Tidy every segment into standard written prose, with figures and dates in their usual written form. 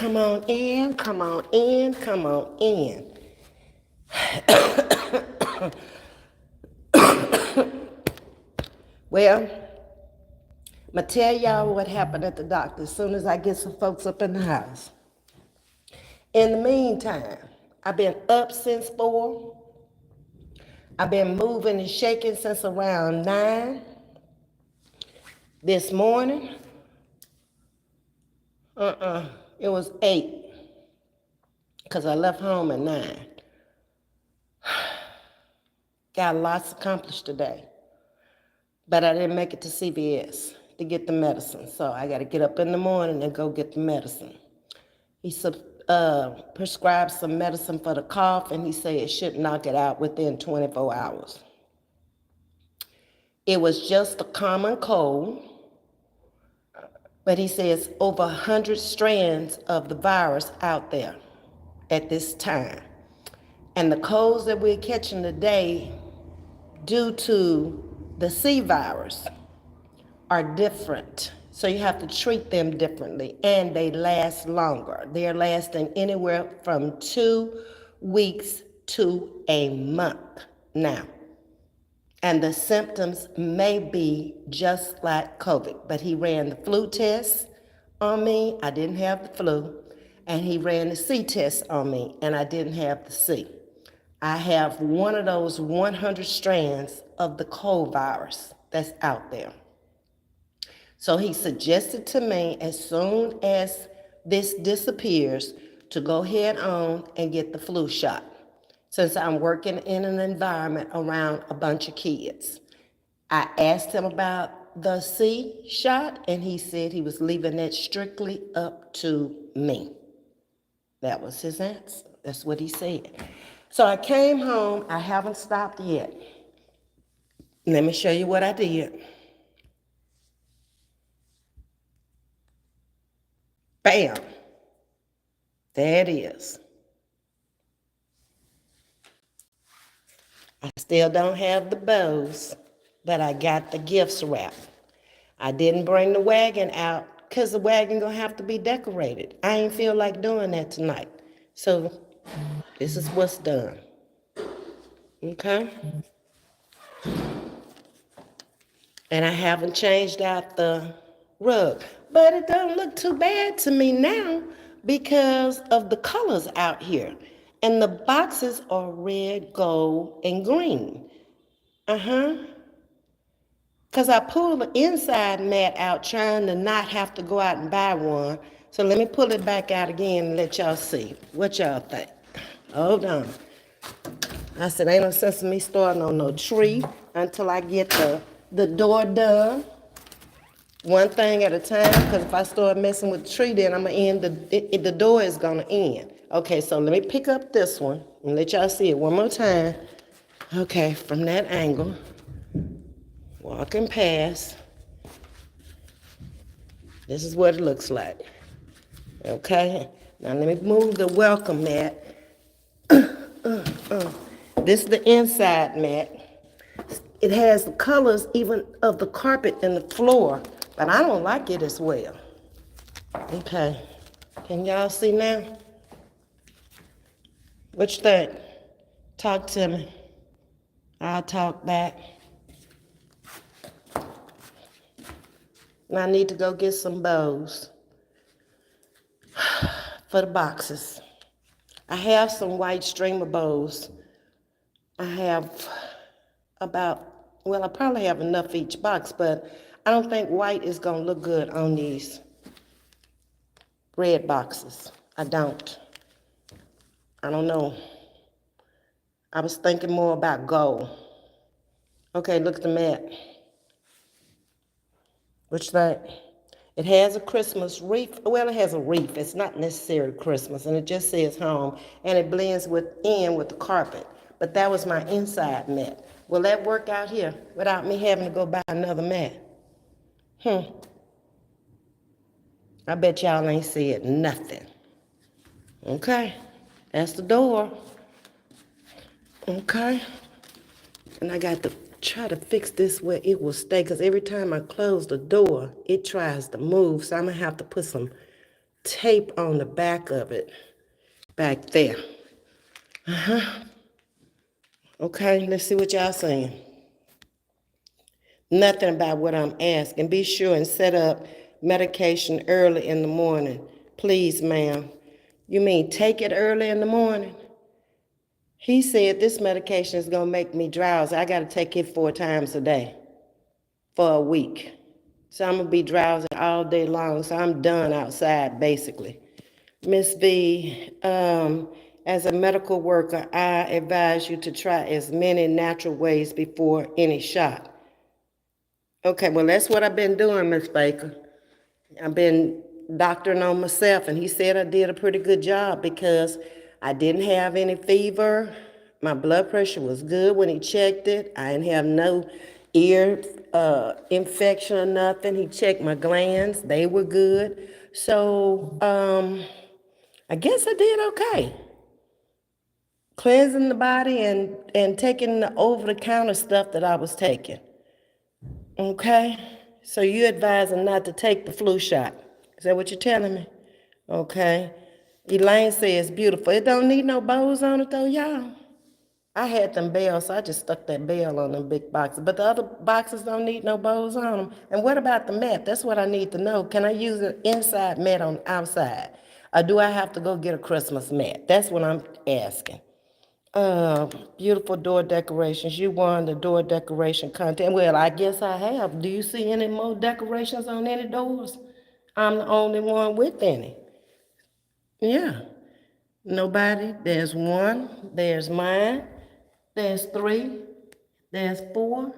Come on in, come on in, come on in. Well, I'm going to tell y'all what happened at the doctor as soon as I get some folks up in the house. In the meantime, I've been up since 4. I've been moving and shaking since around 9. This morning, it was 8 because I left home at 9. Got lots accomplished today, but I didn't make it to CVS to get the medicine, so I got to get up in the morning and go get the medicine. He prescribed some medicine for the cough, and he said it should knock it out within 24 hours. It was just a common cold, but he says over 100 strands of the virus out there at this time. And the colds that we're catching today, due to the C virus, are different. So you have to treat them differently, and they last longer. They're lasting anywhere from 2 weeks to a month now. And the symptoms may be just like COVID, but he ran the flu test on me. I didn't have the flu. And he ran the C test on me, and I didn't have the C. I have one of those 100 strands of the cold virus that's out there. So he suggested to me, as soon as this disappears, to go head on and get the flu shot, since I'm working in an environment around a bunch of kids. I asked him about the C shot, and he said he was leaving it strictly up to me. That was his answer. That's what he said. So I came home. I haven't stopped yet. Let me show you what I did. Bam. There it is. I still don't have the bows, but I got the gifts wrapped. I didn't bring the wagon out because the wagon gonna have to be decorated. I ain't feel like doing that tonight. So this is what's done. Okay? And I haven't changed out the rug. But it don't look too bad to me now because of the colors out here. And the boxes are red, gold, and green. Because I pulled the inside mat out trying to not have to go out and buy one. So let me pull it back out again and let y'all see. What y'all think? Hold on. I said, ain't no sense in me starting on no tree until I get the door done. One thing at a time, because if I start messing with the tree, then I'm going to end, the door is going to end. Okay, so let me pick up this one and let y'all see it one more time. Okay, from that angle, walking past, this is what it looks like. Okay, now let me move the welcome mat. This is the inside mat. It has the colors even of the carpet and the floor, but I don't like it as well. Okay, can y'all see now? What you think? Talk to me. I'll talk back. And I need to go get some bows for the boxes. I have some white streamer bows. I have I probably have enough for each box, but I don't think white is going to look good on these red boxes. I don't know. I was thinking more about gold. Okay, look at the mat. What you think? It has a Christmas wreath. Well, it has a wreath. It's not necessarily Christmas, and it just says home, and it blends in with the carpet. But that was my inside mat. Will that work out here without me having to go buy another mat? I bet y'all ain't said nothing. Okay, that's the door. Okay, and I got to try to fix this where it will stay, because every time I close the door, it tries to move, so I'm going to have to put some tape on the back of it, back there. Okay, let's see what y'all saying. Nothing about what I'm asking. Be sure and set up medication early in the morning. Please, ma'am. You mean take it early in the morning? He said this medication is going to make me drowsy. I got to take it 4 times a day for a week. So I'm going to be drowsy all day long. So I'm done outside, basically. Ms.V, as a medical worker, I advise you to try as many natural ways before any shot. Okay, well, that's what I've been doing, Miss Baker. I've been doctoring on myself, and he said I did a pretty good job because I didn't have any fever. My blood pressure was good when he checked it. I didn't have no ear infection or nothing. He checked my glands. They were good. So I guess I did okay. Cleansing the body and taking the over-the-counter stuff that I was taking. Okay? So you advising not to take the flu shot. Is that what you're telling me? Okay. Elaine says beautiful. It don't need no bows on it though, y'all. I had them bells, so I just stuck that bell on them big boxes. But the other boxes don't need no bows on them. And what about the mat? That's what I need to know. Can I use an inside mat on the outside? Or do I have to go get a Christmas mat? That's what I'm asking. Beautiful door decorations. You won the door decoration contest. Well, I guess I have. Do you see any more decorations on any doors? I'm the only one with any. Yeah. Nobody. There's 1. There's mine. There's 3. There's 4.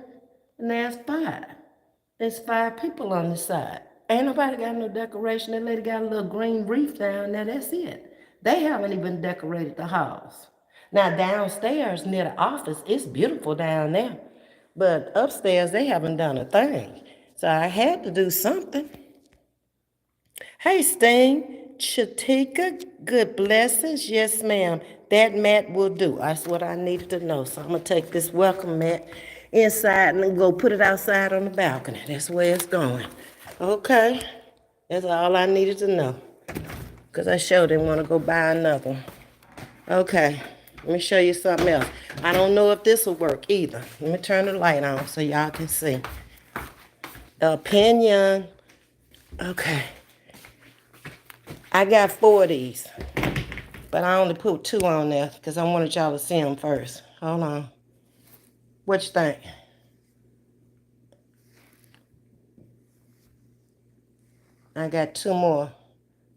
And there's 5. There's 5 people on the side. Ain't nobody got no decoration. That lady got a little green wreath down there. That's it. They haven't even decorated the house. Now downstairs near the office, it's beautiful down there. But upstairs, they haven't done a thing. So I had to do something. Hey, Sting, Chatika, good blessings. Yes, ma'am. That mat will do. That's what I needed to know. So I'm going to take this welcome mat inside and go put it outside on the balcony. That's where it's going. Okay. That's all I needed to know. Because I sure didn't want to go buy another one. Okay. Let me show you something else. I don't know if this will work either. Let me turn the light on so y'all can see. Opinion. Okay. I got 4 of these, but I only put 2 on there because I wanted y'all to see them first. Hold on. What you think? I got 2 more.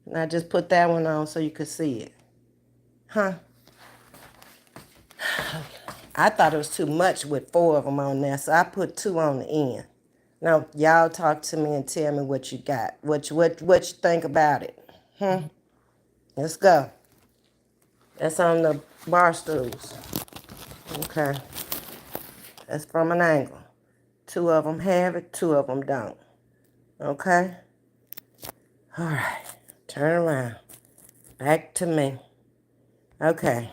And I just put that one on so you could see it. Huh? I thought it was too much with 4 of them on there, so I put 2 on the end. Now, y'all talk to me and tell me what you got. What you think about it? Let's go. That's on the bar stools. Okay. That's from an angle. 2 of them have it, 2 of them don't. Okay? All right. Turn around. Back to me. Okay.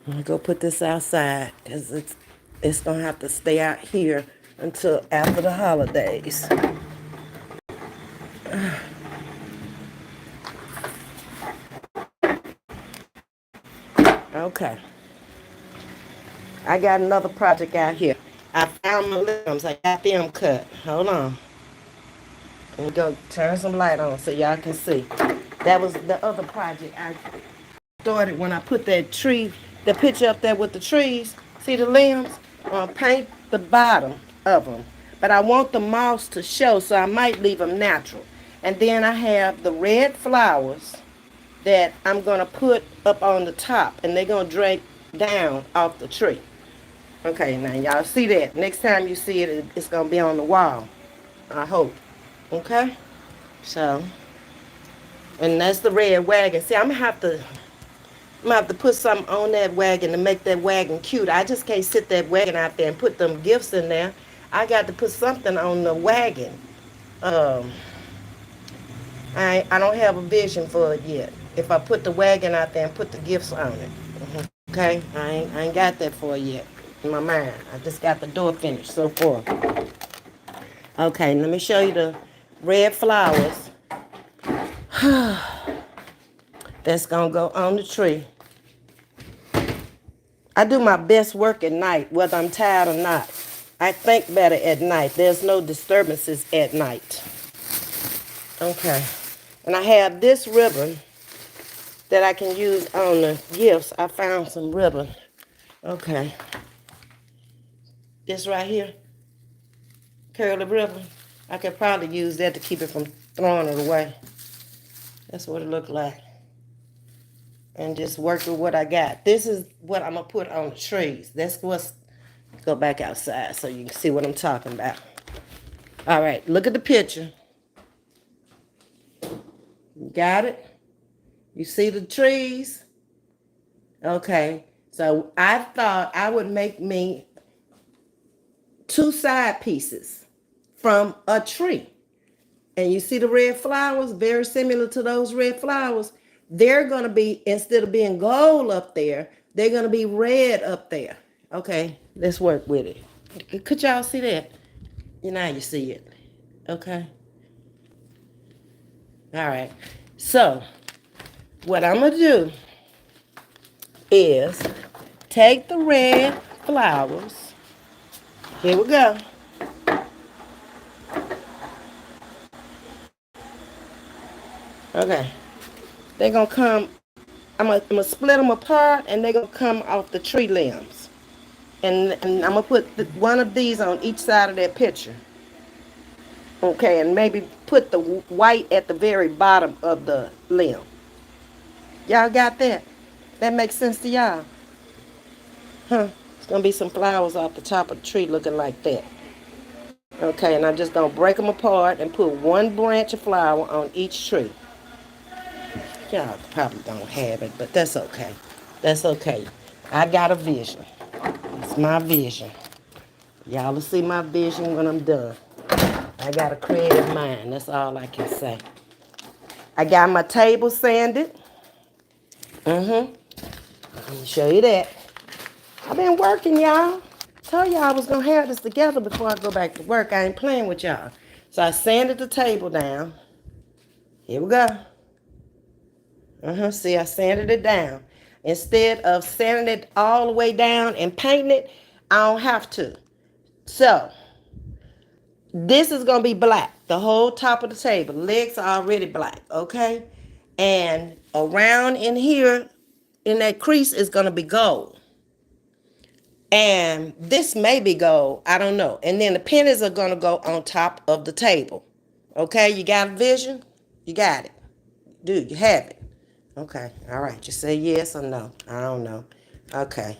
I'm going to go put this outside because it's going to have to stay out here until after the holidays. Okay. I got another project out here. I found my limbs. I got them cut. Hold on. Let me go turn some light on so y'all can see. That was the other project I started when I put that tree, the picture up there with the trees. See the limbs? Paint the bottom of them. But I want the moss to show, so I might leave them natural. And then I have the red flowers that I'm going to put up on the top, and they're going to drape down off the tree. Okay, now y'all see that. Next time you see it, it's going to be on the wall. I hope. Okay? So, and that's the red wagon. See, I'm going to have to put something on that wagon to make that wagon cute. I just can't sit that wagon out there and put them gifts in there. I got to put something on the wagon. I don't have a vision for it yet. If I put the wagon out there and put the gifts on it. Okay? I ain't got that for it yet in my mind. I just got the door finished so far. Okay, let me show you the red flowers. That's gonna go on the tree. I do my best work at night, whether I'm tired or not. I think better at night. There's no disturbances at night. Okay. And I have this ribbon that I can use on the gifts. I found some ribbon. Okay. This right here, curly ribbon. I could probably use that to keep it from throwing it away. That's what it looked like. And just work with what I got. This is what I'm going to put on the trees. That's what's, go back outside so you can see what I'm talking about. All right, look at the picture. You got it? You see the trees? Okay, so I thought I would make me 2 side pieces from a tree. And you see the red flowers, very similar to those red flowers. They're going to be, instead of being gold up there, they're going to be red up there. Okay, let's work with it. Could y'all see that? Now you see it. Okay. All right. So, what I'm going to do is take the red flowers. Here we go. Okay. They're going to come, I'm going to split them apart, and they're going to come off the tree limbs. And I'm going to put one of these on each side of that picture. Okay, and maybe put the white at the very bottom of the limb. Y'all got that? That makes sense to y'all? Huh? It's going to be some flowers off the top of the tree looking like that. Okay, and I'm just going to break them apart and put one branch of flower on each tree. Y'all probably don't have it, but that's okay. That's okay. I got a vision. It's my vision. Y'all will see my vision when I'm done. I got a creative mind. That's all I can say. I got my table sanded. Let me show you that. I've been working, y'all. Told y'all I was going to have this together before I go back to work. I ain't playing with y'all. So I sanded the table down. Here we go. See, I sanded it down. Instead of sanding it all the way down and painting it, I don't have to. So, this is going to be black. The whole top of the table. The legs are already black, okay? And around in here, in that crease, is going to be gold. And this may be gold. I don't know. And then the pennies are going to go on top of the table. Okay? You got a vision? You got it. Dude, you have it. Okay. All right. Just say yes or no. I don't know. Okay.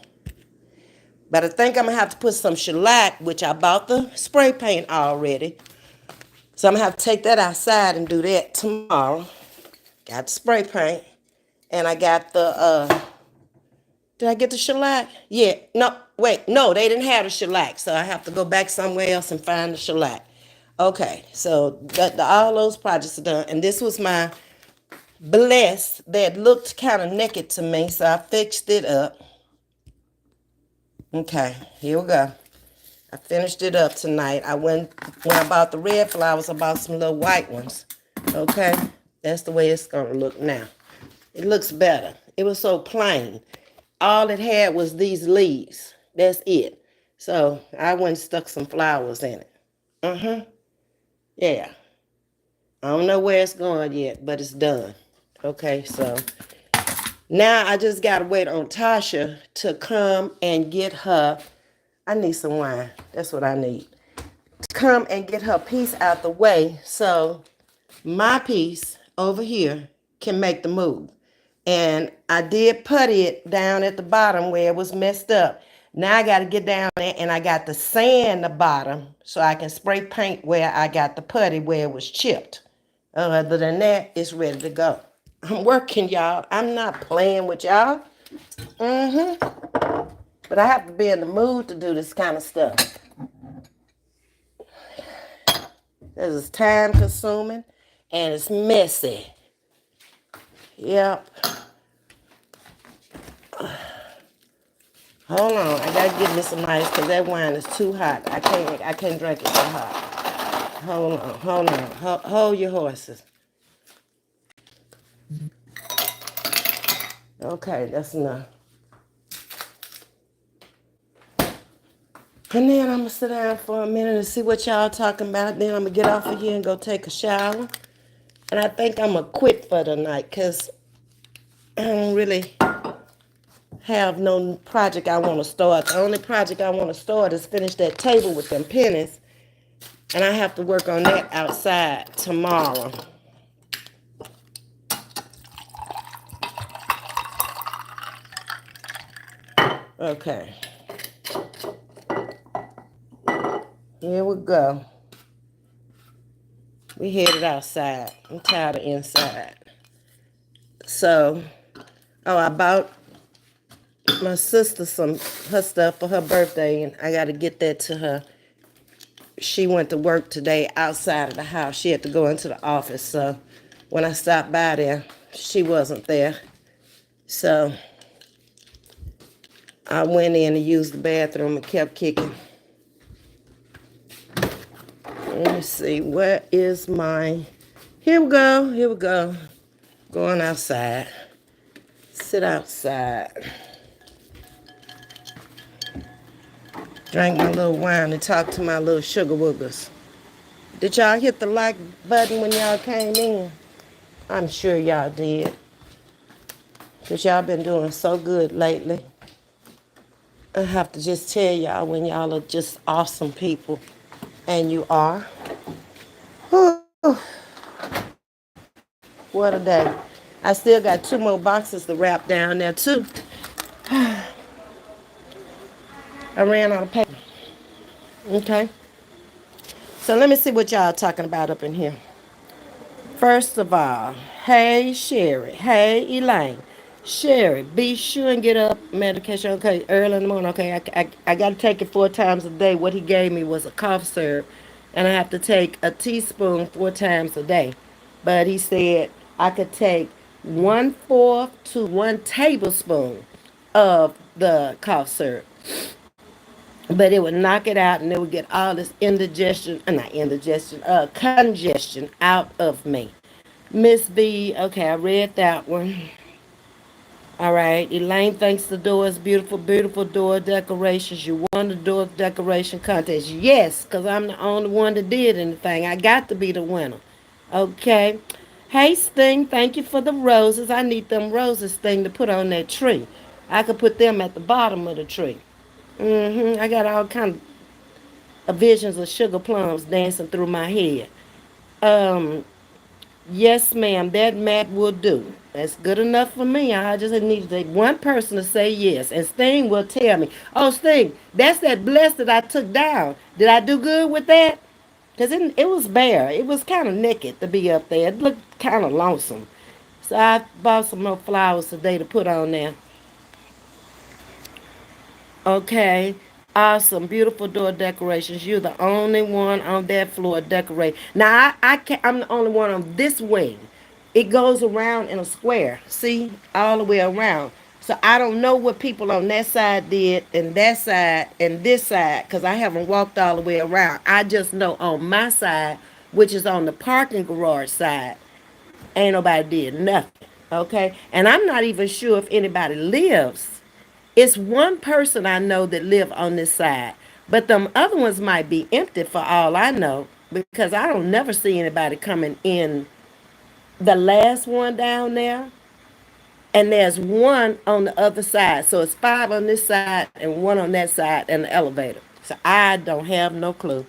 But I think I'm going to have to put some shellac, which I bought the spray paint already. So I'm going to have to take that outside and do that tomorrow. Got the spray paint. And I got the, did I get the shellac? Yeah. No, wait. No, they didn't have the shellac. So I have to go back somewhere else and find the shellac. Okay. So all those projects are done. And this was my bless that looked kind of naked to me. So I fixed it up. Okay. Here we go. I finished it up tonight. When I bought the red flowers, I bought some little white ones. Okay? That's the way it's going to look now. It looks better. It was so plain. All it had was these leaves. That's it. So I went and stuck some flowers in it. Yeah. I don't know where it's going yet, but it's done. Okay, so now I just got to wait on Tasha to come and get her. I need some wine. That's what I need. To come and get her piece out the way so my piece over here can make the move. And I did putty it down at the bottom where it was messed up. Now I got to get down there and I got to sand the bottom so I can spray paint where I got the putty where it was chipped. Other than that, it's ready to go. I'm working, y'all. I'm not playing with y'all. But I have to be in the mood to do this kind of stuff. This is time consuming and it's messy. Yep. Hold on, I gotta get me some ice because that wine is too hot. I can't drink it that hot. Hold on. Hold your horses. Okay, that's enough. And then I'm gonna sit down for a minute and see what y'all talking about. Then I'm gonna get off of here and go take a shower. And I think I'm gonna quit for the night because I don't really have no project I want to start. The only project I want to start is finish that table with them pennies. And I have to work on that outside tomorrow. Okay, here we go. We headed outside. I'm tired of inside. So, oh, I bought my sister some her stuff for her birthday, and I got to get that to her. She went to work today outside of the house. She had to go into the office. So, when I stopped by there, she wasn't there. So, I went in and used the bathroom and kept kicking. Let me see, where is my... Here we go, here we go. Going outside. Sit outside. Drink my little wine and talk to my little sugar woogers. Did y'all hit the like button when y'all came in? I'm sure y'all did. Because y'all been doing so good lately. I have to just tell y'all when y'all are just awesome people. And you are. Whew. What a day. I still got 2 more boxes to wrap down there too. I ran out of paper. Okay. So let me see what y'all talking about up in here. First of all, hey Sherry, hey Elaine. Sherry, be sure and get up medication, okay, early in the morning. Okay, I got to take it 4 times a day. What he gave me was a cough syrup, and I have to take a teaspoon 4 times a day. But he said I could take 1/4 to 1 tablespoon of the cough syrup. But it would knock it out and it would get all this indigestion, not indigestion, congestion out of me. Ms.V, okay, I read that one. All right, Elaine thinks the door is beautiful, beautiful door decorations. You won the door decoration contest. Yes, because I'm the only one that did anything. I got to be the winner. Okay. Hey, Sting, thank you for the roses. I need them roses, Sting, to put on that tree. I could put them at the bottom of the tree. I got all kind of visions of sugar plums dancing through my head. Um, yes, ma'am, that mat will do. That's good enough for me. I just need one person to say yes. And Sting will tell me, oh, Sting, that's that bless that I took down. Did I do good with that? Because it was bare. It was kind of naked to be up there. It looked kind of lonesome. So I bought some more flowers today to put on there. Okay. Awesome. Beautiful door decorations. You're the only one on that floor decorate. Now I can't, I'm the only one on this wing. It goes around in a square. See? All the way around. So I don't know what people on that side did and that side and this side because I haven't walked all the way around. I just know on my side, which is on the parking garage side, ain't nobody did nothing. Okay? And I'm not even sure if anybody lives. It's one person I know that live on this side, but them other ones might be empty for all I know because I don't never see anybody coming in the last one down there, and there's one on the other side. So it's 5 on this side and 1 on that side and the elevator. So I don't have no clue.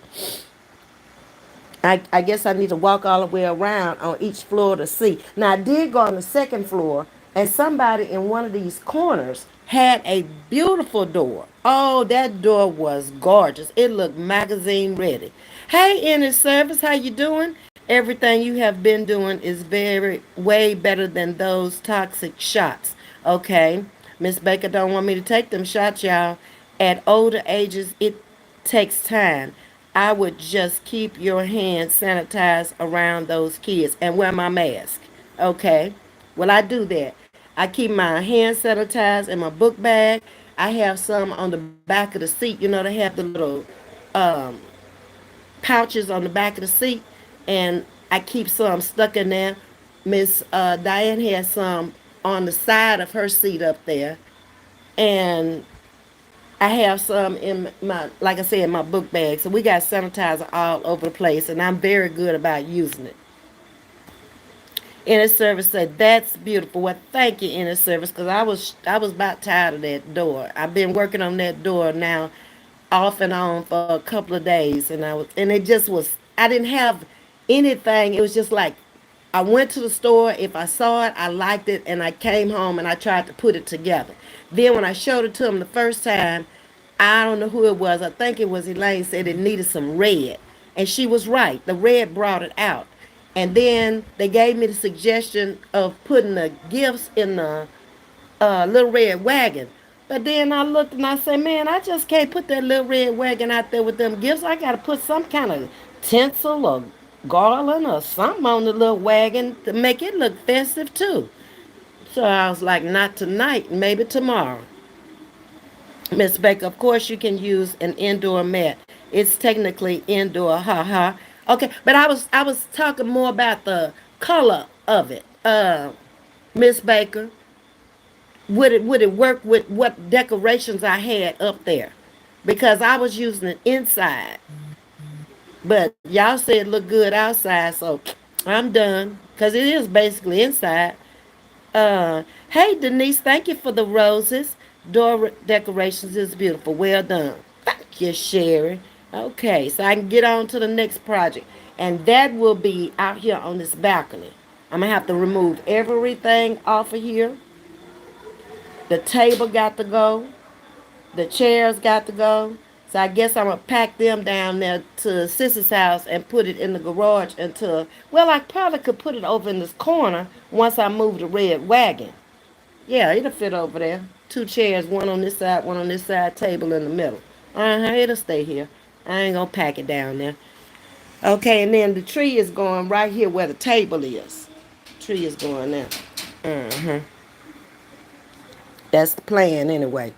I guess I need to walk all the way around on each floor to see. Now, I did go on the second floor, and somebody in one of these corners had a beautiful door. Oh, that door was gorgeous. It looked magazine ready. Hey, Inner Service, how you doing? Everything you have been doing is very way better than those toxic shots. Okay, Miss Baker don't want me to take them shots, y'all. At older ages, it takes time. I would just keep your hands sanitized around those kids and wear my mask. Okay? Well, I do that. I keep my hands sanitized in my book bag. I have some on the back of the seat. You know, they have the little um, pouches on the back of the seat, and I keep some stuck in there. Miss Diane has some on the side of her seat up there, and I have some in my, like I said, my book bag. So we got sanitizer all over the place, and I'm very good about using it. Inner Service said, "That's beautiful." Well, thank you, Inner Service, because I was about tired of that door. I've been working on that door now, off and on for a couple of days, and it just was. I didn't have anything. It was just like I went to the store. If I saw it, I liked it, and I came home and I tried to put it together. Then when I showed it to him the first time, I don't know who it was. I think it was Elaine said it needed some red. And she was right. The red brought it out. And then they gave me the suggestion of putting the gifts in the little red wagon. But then I looked and I said, man, I just can't put that little red wagon out there with them gifts. I got to put some kind of tinsel or garland or something on the little wagon to make it look festive too. So I was like, not tonight, maybe tomorrow. Miss Baker, of course you can use an indoor mat. It's technically indoor, haha. Okay, but I was talking more about the color of it. Miss Baker, would it work with what decorations I had up there? Because I was using it inside. But y'all said it looked good outside, so I'm done. Cause it is basically inside. Hey Denise, thank you for the roses. Door decorations is beautiful. Well done. Thank you, Sherry. Okay, so I can get on to the next project. And that will be out here on this balcony. I'm gonna have to remove everything off of here. The table got to go. The chairs got to go. So I guess I'm gonna pack them down there to Sissy's house and put it in the garage until, well, I probably could put it over in this corner once I move the red wagon. Yeah, it'll fit over there. Two chairs, one on this side, one on this side, table in the middle. It'll stay here. I ain't gonna pack it down there. Okay, and then the tree is going right here where the table is. Tree is going there. That's the plan anyway.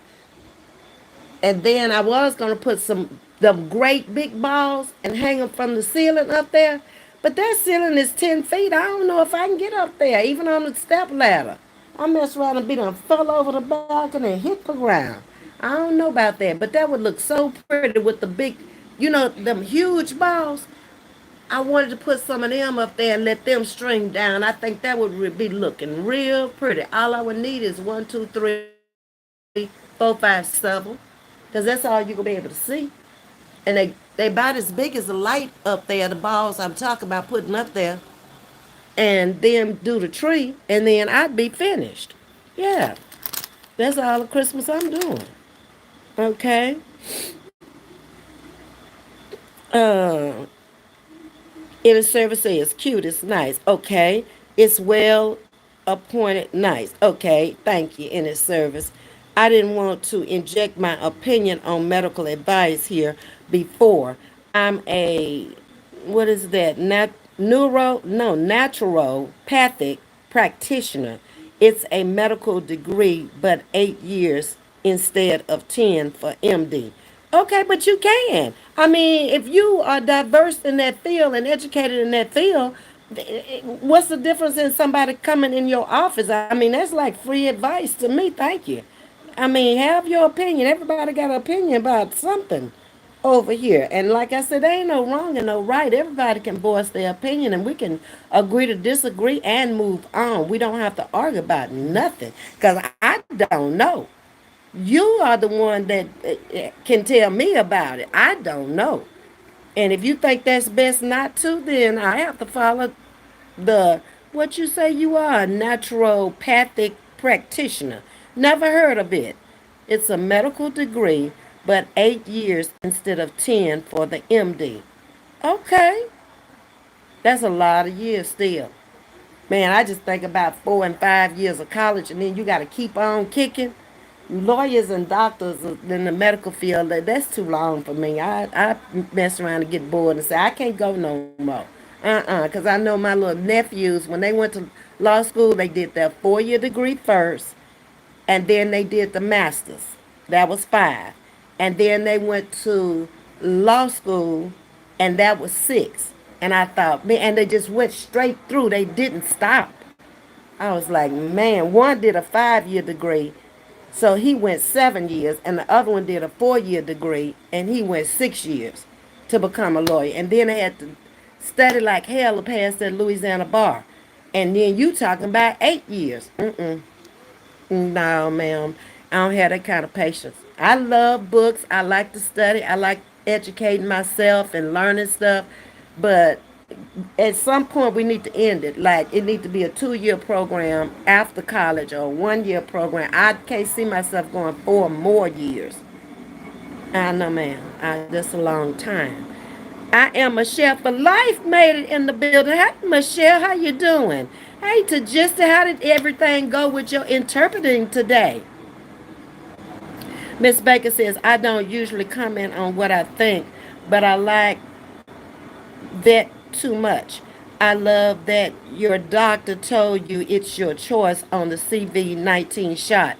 And then I was gonna put some the great big balls and hang them from the ceiling up there. But that ceiling is 10 feet. I don't know if I can get up there, even on the step ladder. I mess around and be done fell over the balcony and hit the ground. I don't know about that, but that would look so pretty with the big, them huge balls. I wanted to put some of them up there and let them string down. I think that would be looking real pretty. All I would need is 1, 2, 3, 4, 5, 7, because that's all you're gonna be able to see. And they about as big as the light up there, the balls I'm talking about putting up there, and then do the tree, and then I'd be finished. Yeah, that's all the Christmas I'm doing. Okay. Uh, Inner service says cute, it's nice. Okay. It's well appointed, nice. Okay, thank you, inner service. I didn't want to inject my opinion on medical advice here before. I'm a, what is that? Naturopathic practitioner. It's a medical degree, but 8 years instead of 10 for MD. Okay, but you can. I mean, if you are diverse in that field and educated in that field, what's the difference in somebody coming in your office? I mean, that's like free advice to me. Thank you. I mean, have your opinion. Everybody got an opinion about something over here. And like I said, there ain't no wrong and no right. Everybody can voice their opinion and we can agree to disagree and move on. We don't have to argue about nothing because I don't know. You are the one that can tell me about it. I don't know. And if you think that's best not to, then I have to follow the, what you say you are, a naturopathic practitioner. Never heard of it. It's a medical degree, but 8 years instead of 10 for the MD. Okay, that's a lot of years still. Man, I just think about 4 and 5 years of college, and then you got to keep on kicking. Lawyers and doctors in the medical field, that's too long for me. I mess around and get bored and say, I can't go no more. Because I know my little nephews, when they went to law school, they did their 4 year degree first, and then they did the master's. That was 5. And then they went to law school, and that was 6. And I thought, man, and they just went straight through. They didn't stop. I was like, man, one did a 5 year degree, so he went 7 years, and the other one did a 4 year degree, and he went 6 years to become a lawyer. And then they had to study like hell to pass that Louisiana bar. And then you talking about 8 years. Mm-mm. No, ma'am. I don't have that kind of patience. I love books. I like to study. I like educating myself and learning stuff. But at some point, we need to end it. Like, it need to be a 2 year program after college or a 1 year program. I can't see myself going 4 more years. I know, ma'am. That's a long time. I am Michelle for life. Made it in the building. Hey, Michelle, how you doing? Hey, to just how did everything go with your interpreting today? Miss Baker says, I don't usually comment on what I think, but I like that too much. I love that your doctor told you it's your choice on the CV-19 shot.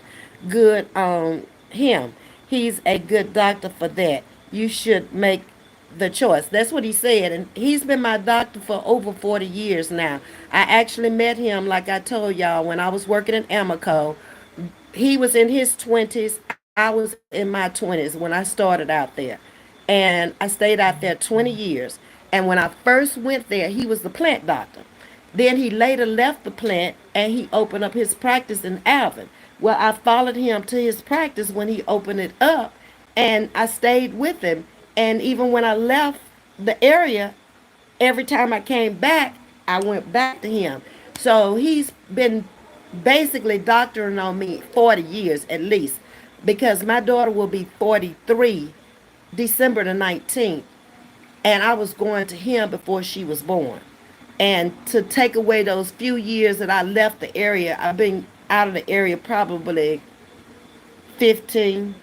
Good on him. He's a good doctor for that. You should make the choice. That's what he said. And he's been my doctor for over 40 years now. I actually met him, like I told y'all, when I was working in Amoco. He was in his 20s. I was in my 20s when I started out there. And I stayed out there 20 years. And when I first went there, he was the plant doctor. Then he later left the plant and he opened up his practice in Alvin. Well, I followed him to his practice when he opened it up, and I stayed with him. And even when I left the area, every time I came back, I went back to him. So he's been basically doctoring on me 40 years at least, because my daughter will be 43 December the 19th, and I was going to him before she was born. And to take away those few years that I left the area, I've been out of the area probably 15,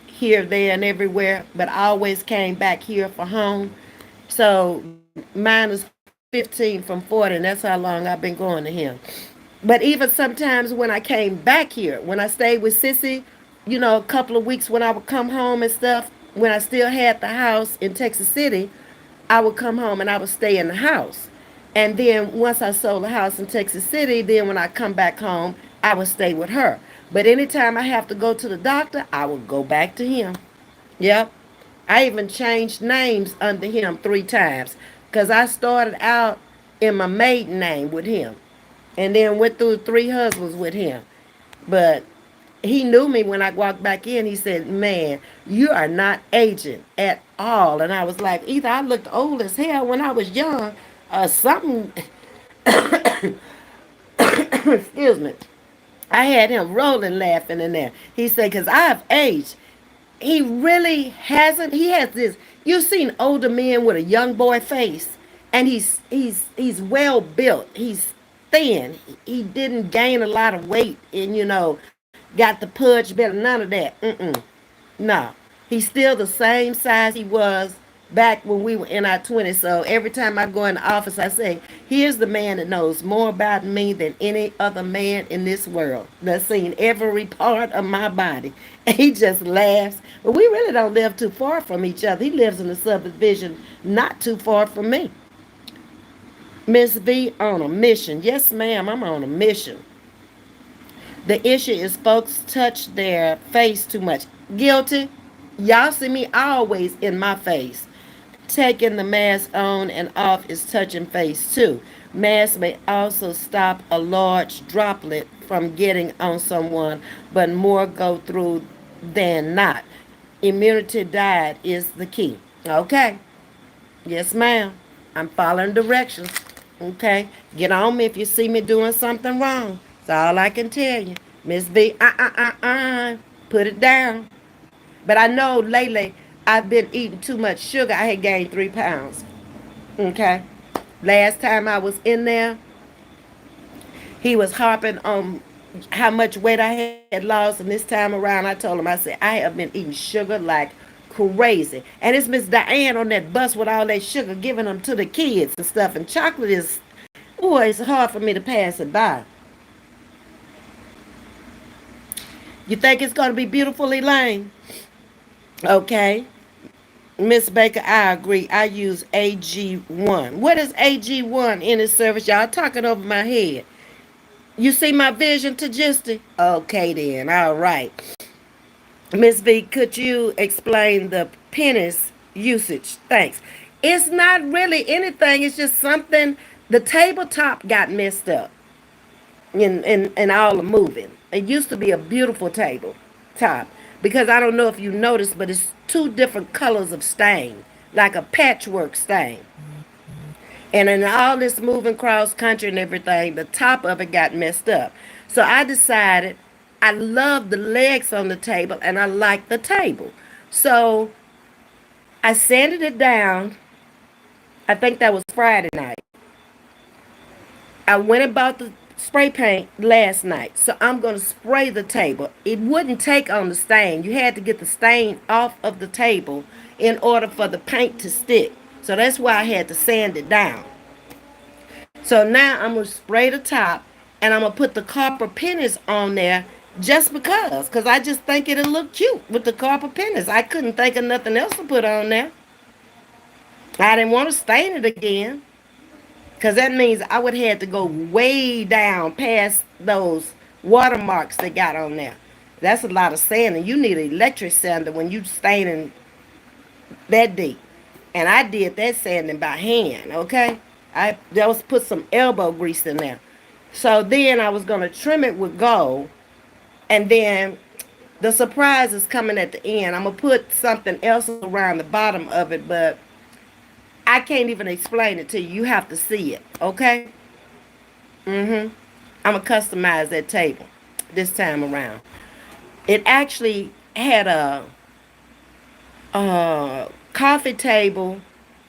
here, there, and everywhere, but I always came back here for home. So mine is 15 from 40, and that's how long I've been going to him. But even sometimes when I came back here, when I stayed with Sissy, a couple of weeks when I would come home and stuff, when I still had the house in Texas City, I would come home and I would stay in the house. And then once I sold the house in Texas City, then when I come back home, I would stay with her. But anytime I have to go to the doctor, I would go back to him. Yep. I even changed names under him 3 times because I started out in my maiden name with him and then went through 3 husbands with him. But he knew me when I walked back in. He said, man, you are not aging at all. And I was like, either I looked old as hell when I was young or something. Excuse me. I had him rolling laughing in there. He said, because I've aged. He really hasn't. He has this. You've seen older men with a young boy face, and he's well built. He's thin. He didn't gain a lot of weight, and got the pudge better. None of that. Mm-mm. No, he's still the same size he was back when we were in our 20s. So every time I go in the office, I say, here's the man that knows more about me than any other man in this world, that's seen every part of my body. And he just laughs. But we really don't live too far from each other. He lives in a subdivision not too far from me. Ms.V on a mission. Yes, ma'am, I'm on a mission. The issue is folks touch their face too much. Guilty. Y'all see me always in my face. Taking the mask on and off is touching face too. Mask may also stop a large droplet from getting on someone, but more go through than not. Immunity diet is the key. Okay. Yes, ma'am. I'm following directions. Okay. Get on me if you see me doing something wrong. That's all I can tell you. Miss V, put it down. But I know lately I've been eating too much sugar. I had gained 3 pounds. Okay. Last time I was in there, he was harping on how much weight I had lost. And this time around, I told him, I said, I have been eating sugar like crazy. And it's Miss Diane on that bus with all that sugar giving them to the kids and stuff. And chocolate is, oh, it's hard for me to pass it by. You think it's going to be beautiful, Elaine? Okay. Miss Baker, I agree. I use AG1. What is AG1 in its service? Y'all talking over my head. You see my vision to Justy? Okay then, all right. Ms. V, could you explain the pennies usage? Thanks. It's not really anything. It's just something. The tabletop got messed up in all the moving. It used to be a beautiful table top because I don't know if you noticed, but it's two different colors of stain, like a patchwork stain. And in all this moving cross country and everything, the top of it got messed up. So I decided I love the legs on the table and I like the table. So I sanded it down. I think that was Friday night. I went and bought the spray paint last night. So I'm going to spray the table. It wouldn't take on the stain. You had to get the stain off of the table in order for the paint to stick. So that's why I had to sand it down. So now I'm going to spray the top and I'm going to put the copper pennies on there just because I just think it'll look cute with the copper pennies. I couldn't think of nothing else to put on there. I didn't want to stain it again because that means I would have to go way down past those watermarks they got on there. That's a lot of sanding. You need an electric sander when you staining that deep. And I did that sanding by hand, okay? I was put some elbow grease in there. So then I was gonna trim it with gold, and then the surprise is coming at the end. I'm gonna put something else around the bottom of it, but I can't even explain it to you. You have to see it, okay? I'm gonna customize that table this time around. It actually had a coffee table,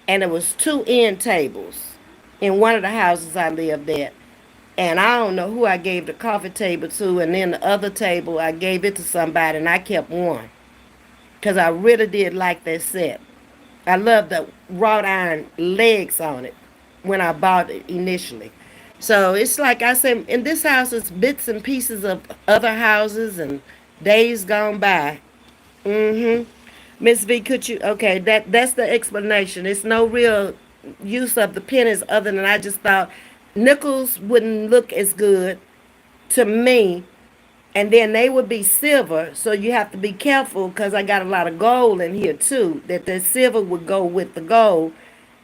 and it was two end tables in one of the houses I lived at. And I don't know who I gave the coffee table to, and then the other table I gave it to somebody, and I kept one because I really did like that set. I love the wrought iron legs on it when I bought it initially. So it's like I said, in this house, it's bits and pieces of other houses and days gone by. Mm-hmm. Miss V, could you? Okay, that's the explanation. It's no real use of the pennies other than I just thought nickels wouldn't look as good to me, and then they would be silver. So you have to be careful because I got a lot of gold in here too. That the silver would go with the gold,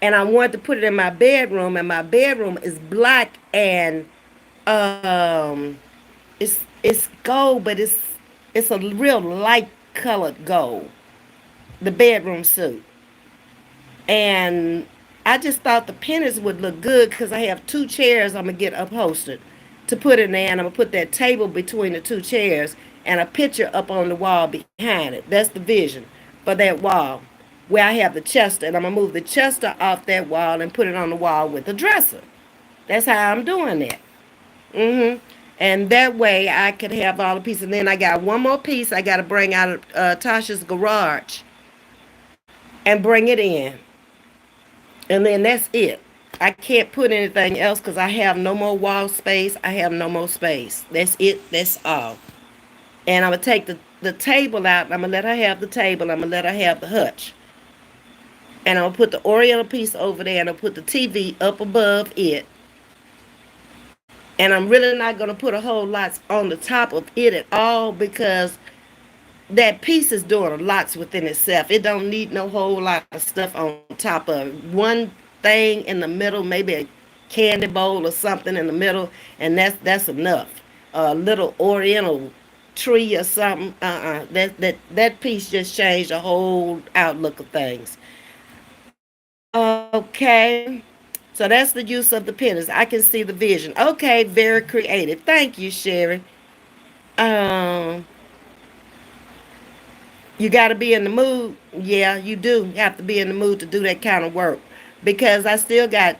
and I wanted to put it in my bedroom, and my bedroom is black and um, it's gold, but it's a real light colored gold. The bedroom suit. And I just thought the pennies would look good because I have two chairs I'm going to get upholstered to put in there. And I'm going to put that table between the two chairs and a picture up on the wall behind it. That's the vision for that wall where I have the Chester. And I'm going to move the Chester off that wall and put it on the wall with the dresser. That's how I'm doing that. And that way I could have all the pieces. And then I got one more piece I got to bring out of Tasha's garage and bring it in. And then that's it. I can't put anything else because I have no more wall space. I have no more space. That's it. That's all. And I'm going to take the table out. I'm going to let her have the table. I'm going to let her have the hutch. And I'm going to put the Oriental piece over there. And I'll put the TV up above it. And I'm really not going to put a whole lot on the top of it at all because that piece is doing a lot within itself. It don't need no whole lot of stuff on top of it. One thing in the middle, maybe a candy bowl or something in the middle, and that's enough. A little oriental tree or something. That piece just changed the whole outlook of things. Okay. So that's the use of the pennies. I can see the vision. Okay, very creative. Thank you, Sherry. Um, You got to be in the mood. Yeah, you do have to be in the mood to do that kind of work. Because I still got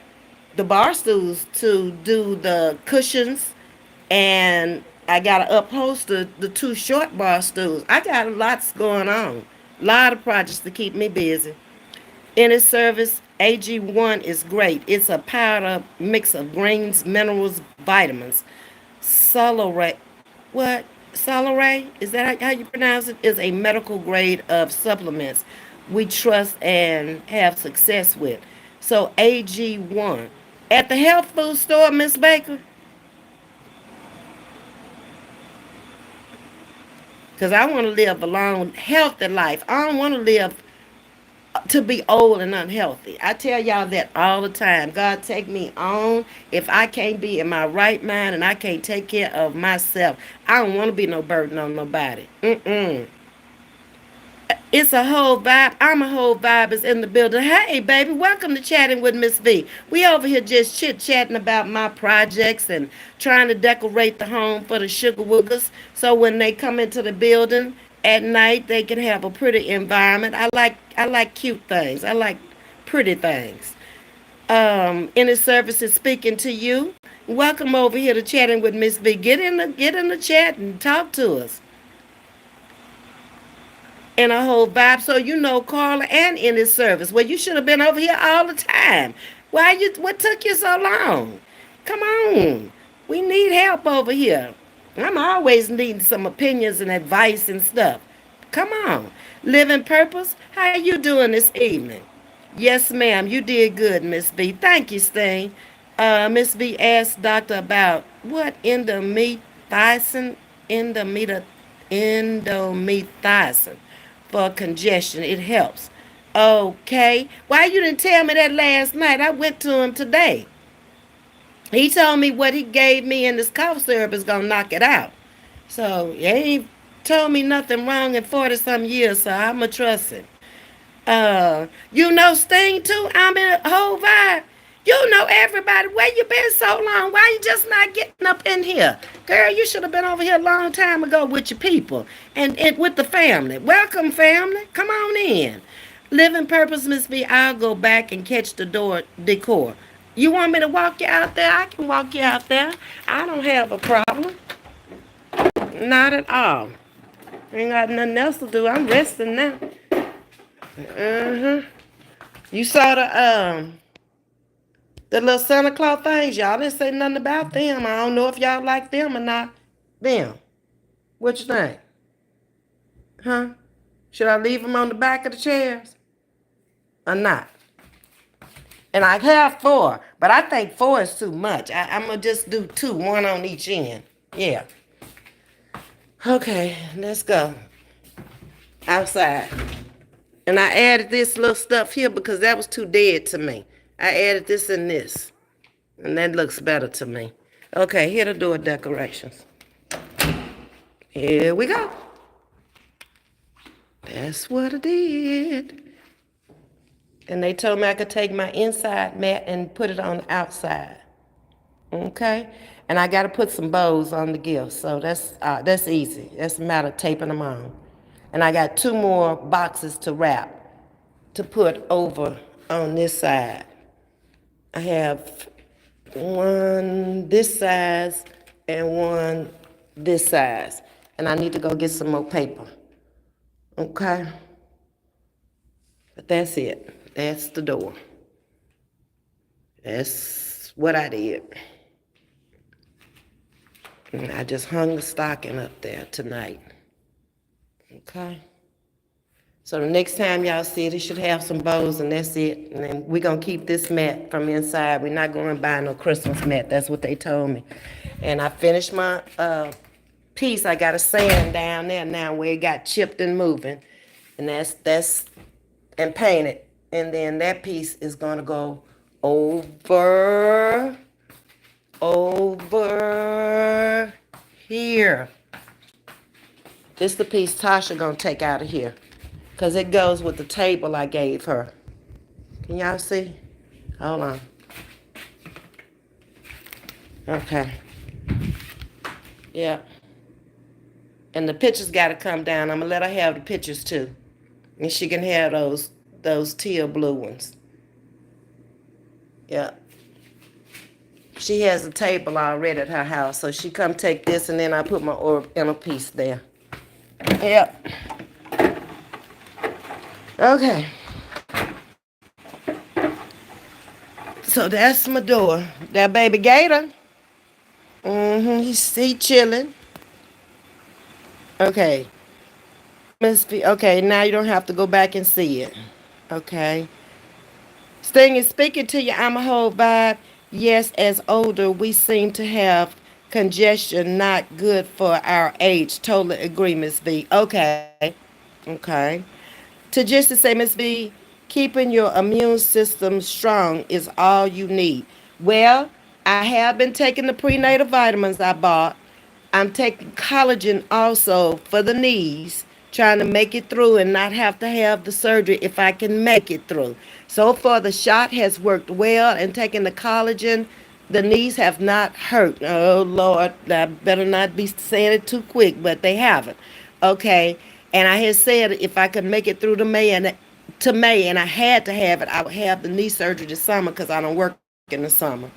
the bar stools to do the cushions. And I got to upholster the two short bar stools. I got lots going on. A lot of projects to keep me busy. In its service, AG1 is great. It's a powder mix of greens, minerals, vitamins. Solare, what? Solare, is that how you pronounce it? Is a medical grade of supplements we trust and have success with. So AG1. At the health food store, Miss Baker, because I want to live a long, healthy life. I don't want to live to be old and unhealthy. I tell y'all that all the time. God, take me on. If I can't be in my right mind and I can't take care of myself, I don't want to be no burden on nobody. It's a whole vibe. I'm a whole vibe is in the building. Hey, baby, welcome to Chatting with Miss V. We over here just chit-chatting about my projects and trying to decorate the home for the sugar woogers. So when they come into the building at night, they can have a pretty environment. I like cute things. I like pretty things. Any services speaking to you. Welcome over here to Chatting with Miss V. Get in the chat and talk to us. And a whole vibe. So you know Carla and in his service. Well, you should have been over here all the time. What took you so long? Come on. We need help over here. I'm always needing some opinions and advice and stuff. Come on. Living purpose. How you doing this evening? Yes, ma'am. You did good, Miss V. Thank you, Sting. Miss V asked Doctor about what endomethacin, endometa, endomethacin for congestion. It helps. Okay. Why you didn't tell me that last night? I went to him today. He told me what he gave me in this cough syrup is gonna knock it out. So he ain't told me nothing wrong in 40 some years, so I'ma trust him. You know Sting too? I'm in a whole vibe. You know everybody. Where you been so long? Why you just not getting up in here? Girl, you should have been over here a long time ago with your people and with the family. Welcome, family. Come on in. Living Purpose, Miss V. I'll go back and catch the door decor. You want me to walk you out there? I can walk you out there. I don't have a problem. Not at all. Ain't got nothing else to do. I'm resting now. You saw the little Santa Claus things. Y'all didn't say nothing about them. I don't know if y'all like them or not. Them. What you think? Huh? Should I leave them on the back of the chairs? Or not? And I have four, but I think four is too much. I'm going to just do two, one on each end. Yeah. Okay, let's go. Outside. And I added this little stuff here because that was too dead to me. I added this and this. And that looks better to me. Okay, here to door decorations. Here we go. That's what I did. And they told me I could take my inside mat and put it on the outside. Okay? And I got to put some bows on the gifts. So that's easy. That's a matter of taping them on. And I got two more boxes to wrap to put over on this side. I have one this size and one this size. And I need to go get some more paper. Okay? But that's it. That's the door. That's what I did. And I just hung the stocking up there tonight. Okay? So the next time y'all see it, it should have some bows and that's it. And then we're going to keep this mat from inside. We're not going to buy no Christmas mat. That's what they told me. And I finished my piece. I got a sand down there now where it got chipped and moving. And that's and painted. And then that piece is going to go over here. This is the piece Tasha going to take out of here. Because it goes with the table I gave her. Can y'all see? Hold on. Okay. Yeah. And the pictures got to come down. I'm going to let her have the pictures too. And she can have those teal blue ones. Yeah. She has a table already at her house. So she come take this and then I put my inner piece there. Yep. Okay. So that's my door. That baby gator. He chilling. Okay. Ms.V. Okay, now you don't have to go back and see it. Okay. Sting is speaking to you. I'm a whole vibe. Yes, as older, we seem to have congestion, not good for our age. Totally agree, Miss V. Okay. Okay. To just to say, Miss V, keeping your immune system strong is all you need. Well, I have been taking the prenatal vitamins I bought. I'm taking collagen also for the knees, trying to make it through and not have to have the surgery if I can make it through. So far, the shot has worked well, and taking the collagen, the knees have not hurt. Oh, Lord, I better not be saying it too quick, but they haven't. Okay, and I had said if I could make it through to May, and I had to have it, I would have the knee surgery this summer because I don't work in the summer.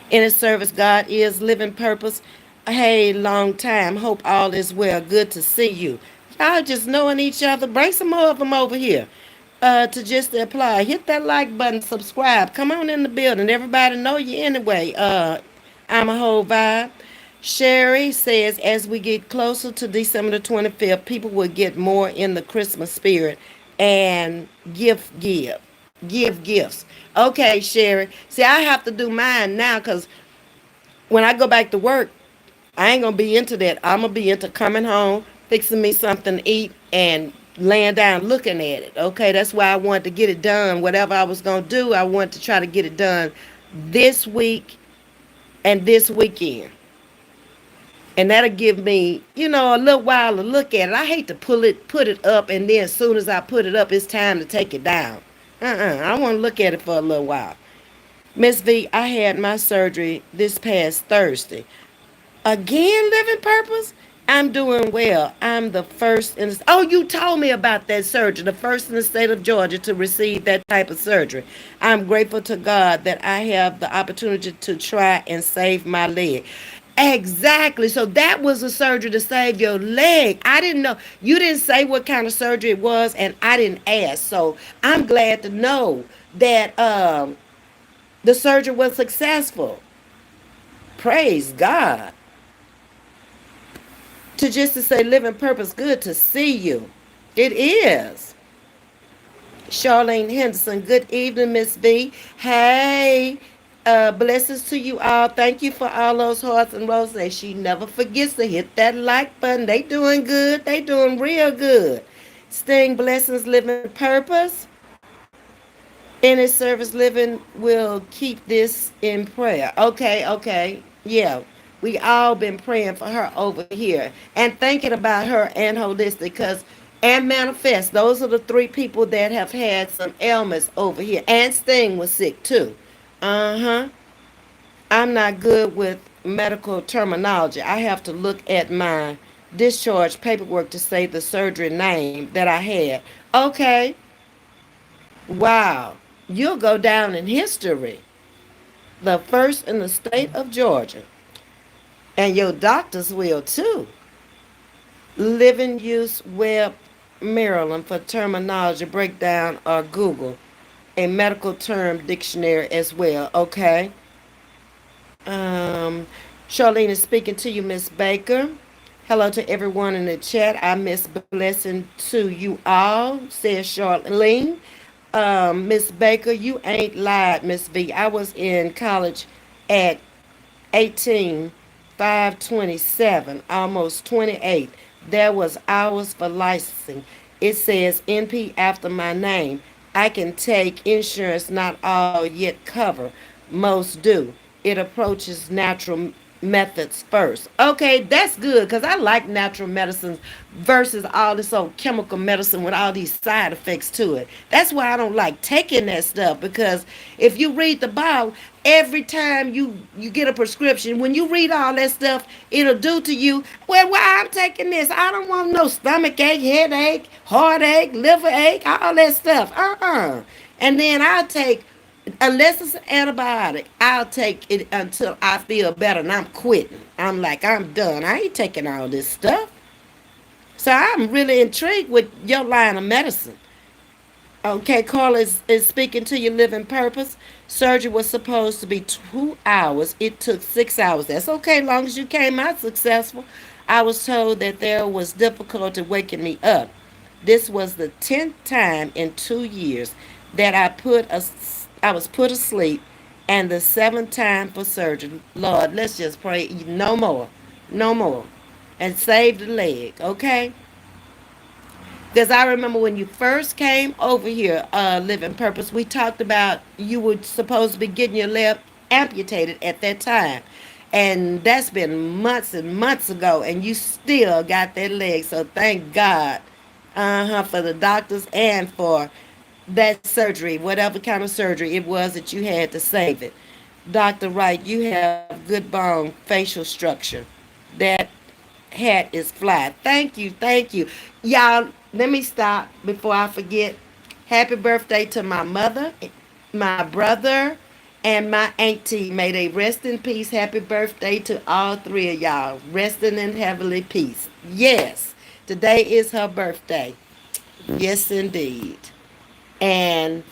In his service, God is living purpose. Hey, long time. Hope all is well. Good to see you. Y'all just knowing each other. Bring some more of them over here to just apply. Hit that like button, subscribe. Come on in the building. Everybody know you anyway. I'm a whole vibe. Sherry says as we get closer to December the 25th, people will get more in the Christmas spirit and give gifts. Okay, Sherry. See, I have to do mine now because when I go back to work, I ain't gonna be into that. I'm gonna be into coming home, fixing me something to eat, and laying down looking at it. Okay, that's why I wanted to get it done. Whatever I was gonna do, I wanted to try to get it done this week and this weekend. And that'll give me, a little while to look at it. I hate to put it up, and then as soon as I put it up, it's time to take it down. I want to look at it for a little while. Miss V, I had my surgery this past Thursday. Again, living purpose? I'm doing well. I'm the first in the, oh, you told me about that surgery, the first in the state of Georgia to receive that type of surgery. I'm grateful to God that I have the opportunity to try and save my leg. Exactly. So that was a surgery to save your leg. I didn't know. You didn't say what kind of surgery it was, and I didn't ask. So I'm glad to know that the surgery was successful. Praise God. To just to say living purpose, good to see you. It is. Charlene Henderson, good evening, Miss V. Hey, blessings to you all. Thank you for all those hearts and roses. She never forgets to hit that like button. They doing good. They doing real good. Sting blessings, living purpose. In his service living will keep this in prayer. Okay. Yeah. We all been praying for her over here and thinking about her and holistic because and manifest. Those are the three people that have had some ailments over here. And Sting was sick too. Uh-huh. I'm not good with medical terminology. I have to look at my discharge paperwork to say the surgery name that I had. Okay. Wow. You'll go down in history. The first in the state of Georgia. And your doctors will too. Living Use Web Maryland for terminology breakdown or Google. A medical term dictionary as well. Okay. Um, Charlene is speaking to you, Miss Baker. Hello to everyone in the chat. I miss blessing to you all, says Charlene. Miss Baker, you ain't lied, Miss V. I was in college at 18, 527, almost 28. There was hours for licensing. It says NP after my name. I can take insurance, not all yet cover. Most do. It approaches natural methods first. Okay, that's good because I like natural medicines versus all this old chemical medicine with all these side effects to it. That's why I don't like taking that stuff because if you read the Bible, every time you get a prescription, when you read all that stuff, it'll do to you. Well, why I'm taking this? I don't want no stomach ache, headache, heartache, liver ache, all that stuff. And then I'll take unless it's an antibiotic, I'll take it until I feel better and I'm quitting. I'm like, I'm done. I ain't taking all this stuff. So I'm really intrigued with your line of medicine. Okay, Carla is speaking to your living purpose. Surgery was supposed to be 2 hours. It took 6 hours. That's okay, long as you came out successful. I was told that there was difficulty waking me up. This was the 10th time in 2 years that I was put asleep, and the seventh time for surgery. Lord, let's just pray no more, no more, and save the leg. Okay. Because I remember when you first came over here, Living Purpose, we talked about you were supposed to be getting your leg amputated at that time. And that's been months and months ago, and you still got that leg. So thank God, for the doctors and for that surgery, whatever kind of surgery it was that you had to save it. Dr. Wright, you have good bone facial structure. That hat is fly. Thank you, thank you. Y'all, let me stop before I forget. Happy birthday to my mother, my brother, and my auntie. May they rest in peace. Happy birthday to all three of y'all. Resting in heavenly peace. Yes, today is her birthday. Yes, indeed. And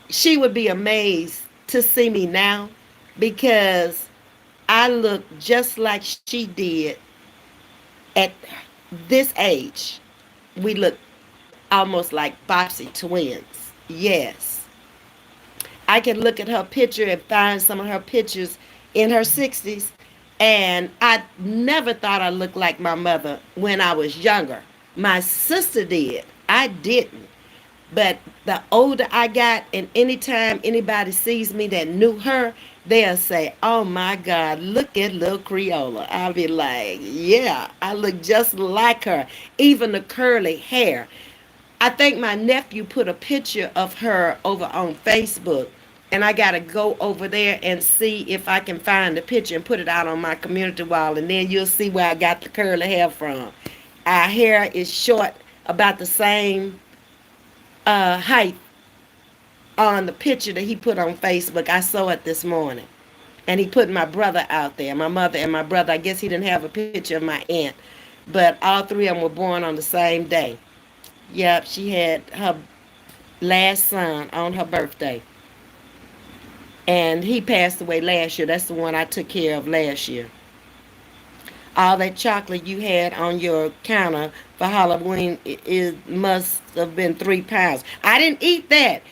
she would be amazed to see me now because I look just like she did at this age. We look almost like Bobsy twins. Yes. I can look at her picture and find some of her pictures in her 60s. And I never thought I looked like my mother when I was younger. My sister did. I didn't. But the older I got, and anytime anybody sees me that knew her, they'll say, "Oh my God, look at little Creola." I'll be like, "Yeah, I look just like her." Even the curly hair. I think my nephew put a picture of her over on Facebook, and I got to go over there and see if I can find the picture and put it out on my community wall, and then you'll see where I got the curly hair from. Our hair is short, about the same height on the picture that he put on Facebook. I saw it this morning. And he put my brother out there, my mother and my brother. I guess he didn't have a picture of my aunt. But all three of them were born on the same day. Yep, she had her last son on her birthday. And he passed away last year. That's the one I took care of last year. All that chocolate you had on your counter for Halloween, it must have been 3 pounds. I didn't eat that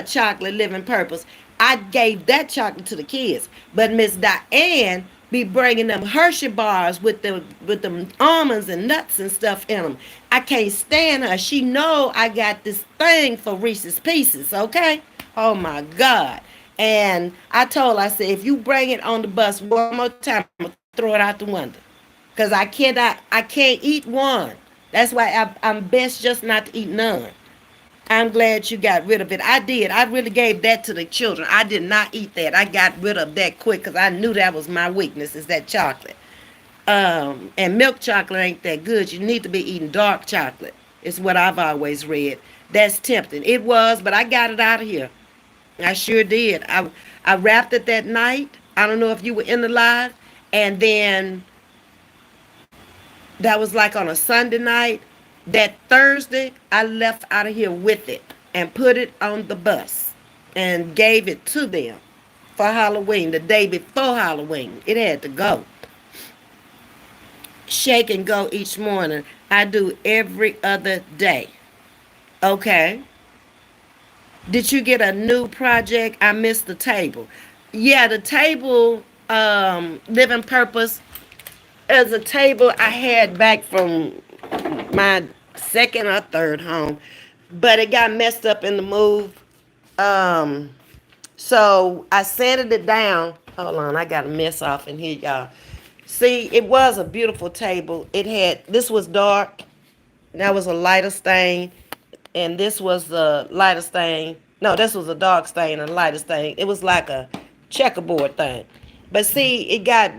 chocolate living purpose. I gave that chocolate to the kids. But Miss Diane be bringing them Hershey bars with them almonds and nuts and stuff in them. I can't stand her. She know I got this thing for Reese's Pieces, okay? Oh my God. And I told her, I said, if you bring it on the bus one more time, I'm gonna throw it out the window. Cause I can't eat one. That's why I'm best just not to eat none. I'm glad you got rid of it. I did. I really gave that to the children. I did not eat that. I got rid of that quick because I knew that was my weakness. Is that chocolate. And milk chocolate ain't that good. You need to be eating dark chocolate. It's what I've always read. That's tempting. It was, but I got it out of here. I sure did. I wrapped it that night. I don't know if you were in the live. And then that was like on a Sunday night. That Thursday, I left out of here with it and put it on the bus and gave it to them for Halloween, the day before Halloween. It had to go. Shake and go each morning. I do every other day. Okay. Did you get a new project? I missed the table. Yeah, the table, Living Purpose, is a table I had back from my second or third home, but it got messed up in the move. Um, so I sanded it down. Hold on, I got a mess off in here, y'all. See, it was a beautiful table. This was dark. That was a lighter stain, and this was the lighter stain. No, this was a dark stain and a lighter stain. It was like a checkerboard thing. But see, it got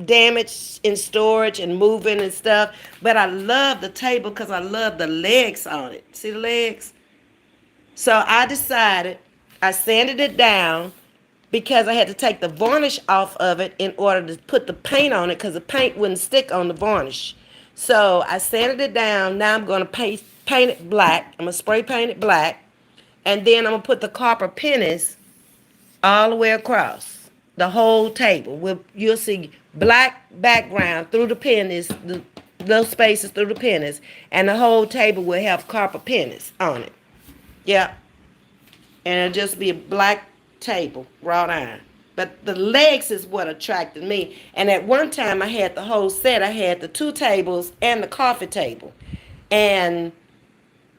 damaged in storage and moving and stuff. But I love the table because I love the legs on it. See the legs? So I decided, I sanded it down because I had to take the varnish off of it in order to put the paint on it because the paint wouldn't stick on the varnish. So I sanded it down. Now I'm going to paint it black. I'm going to spray paint it black. And then I'm gonna put the copper pennies all the way across the whole table. You'll see black background through the pennies, the little spaces through the pennies, and the whole table will have copper pennies on it. Yeah, and it'll just be a black table, wrought iron. But the legs is what attracted me. And at one time, I had the whole set. I had the two tables and the coffee table, and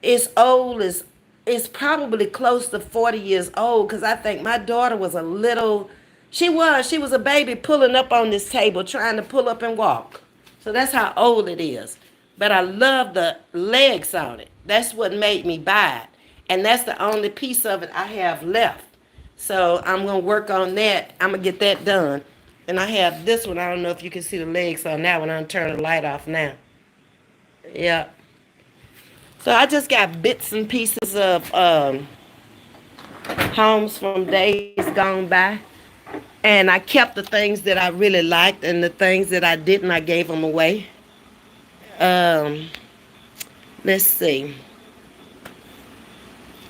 it's old as it's probably close to 40 years old because I think my daughter was a little she was a baby pulling up on this table trying to pull up and walk. So that's how old it is. But I love the legs on it. That's what made me buy it. And that's the only piece of it I have left. So I'm gonna work on that. I'm gonna get that done. And I have this one. I don't know if you can see the legs on that one. I'm turning the light off now. Yeah. So I just got bits and pieces of homes from days gone by. And I kept the things that I really liked, and the things that I didn't, I gave them away. Um, let's see.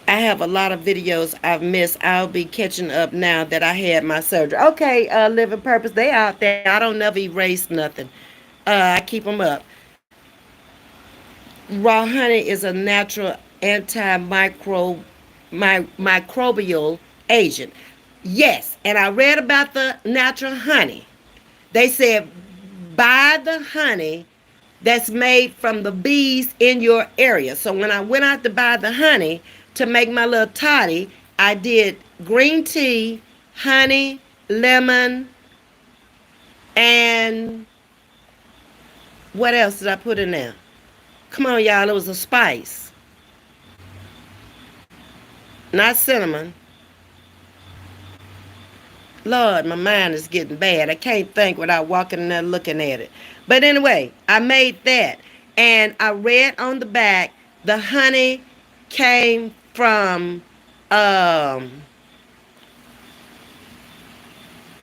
I have a lot of videos I've missed. I'll be catching up now that I had my surgery. Okay, Living Purpose, they out there. I don't never erase nothing. I keep them up. Raw honey is a natural microbial agent. Yes, and I read about the natural honey. They said buy the honey that's made from the bees in your area. So when I went out to buy the honey to make my little toddy, I did green tea, honey, lemon, and what else did I put in there? Come on, y'all, it was a spice. Not cinnamon. Lord, my mind is getting bad. I can't think without walking in there looking at it. But anyway, I made that. And I read on the back, the honey came from um,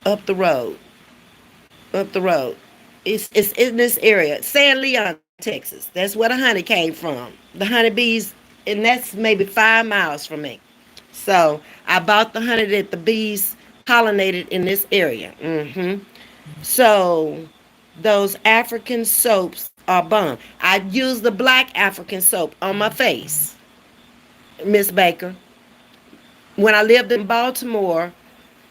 up the road. Up the road. It's in this area, San Leon, Texas. That's where the honey came from. The honeybees, and that's maybe 5 miles from me. So I bought the honey that the bees pollinated in this area. So those African soaps are bomb. I use the black African soap on my face, Miss Baker. When I lived in Baltimore,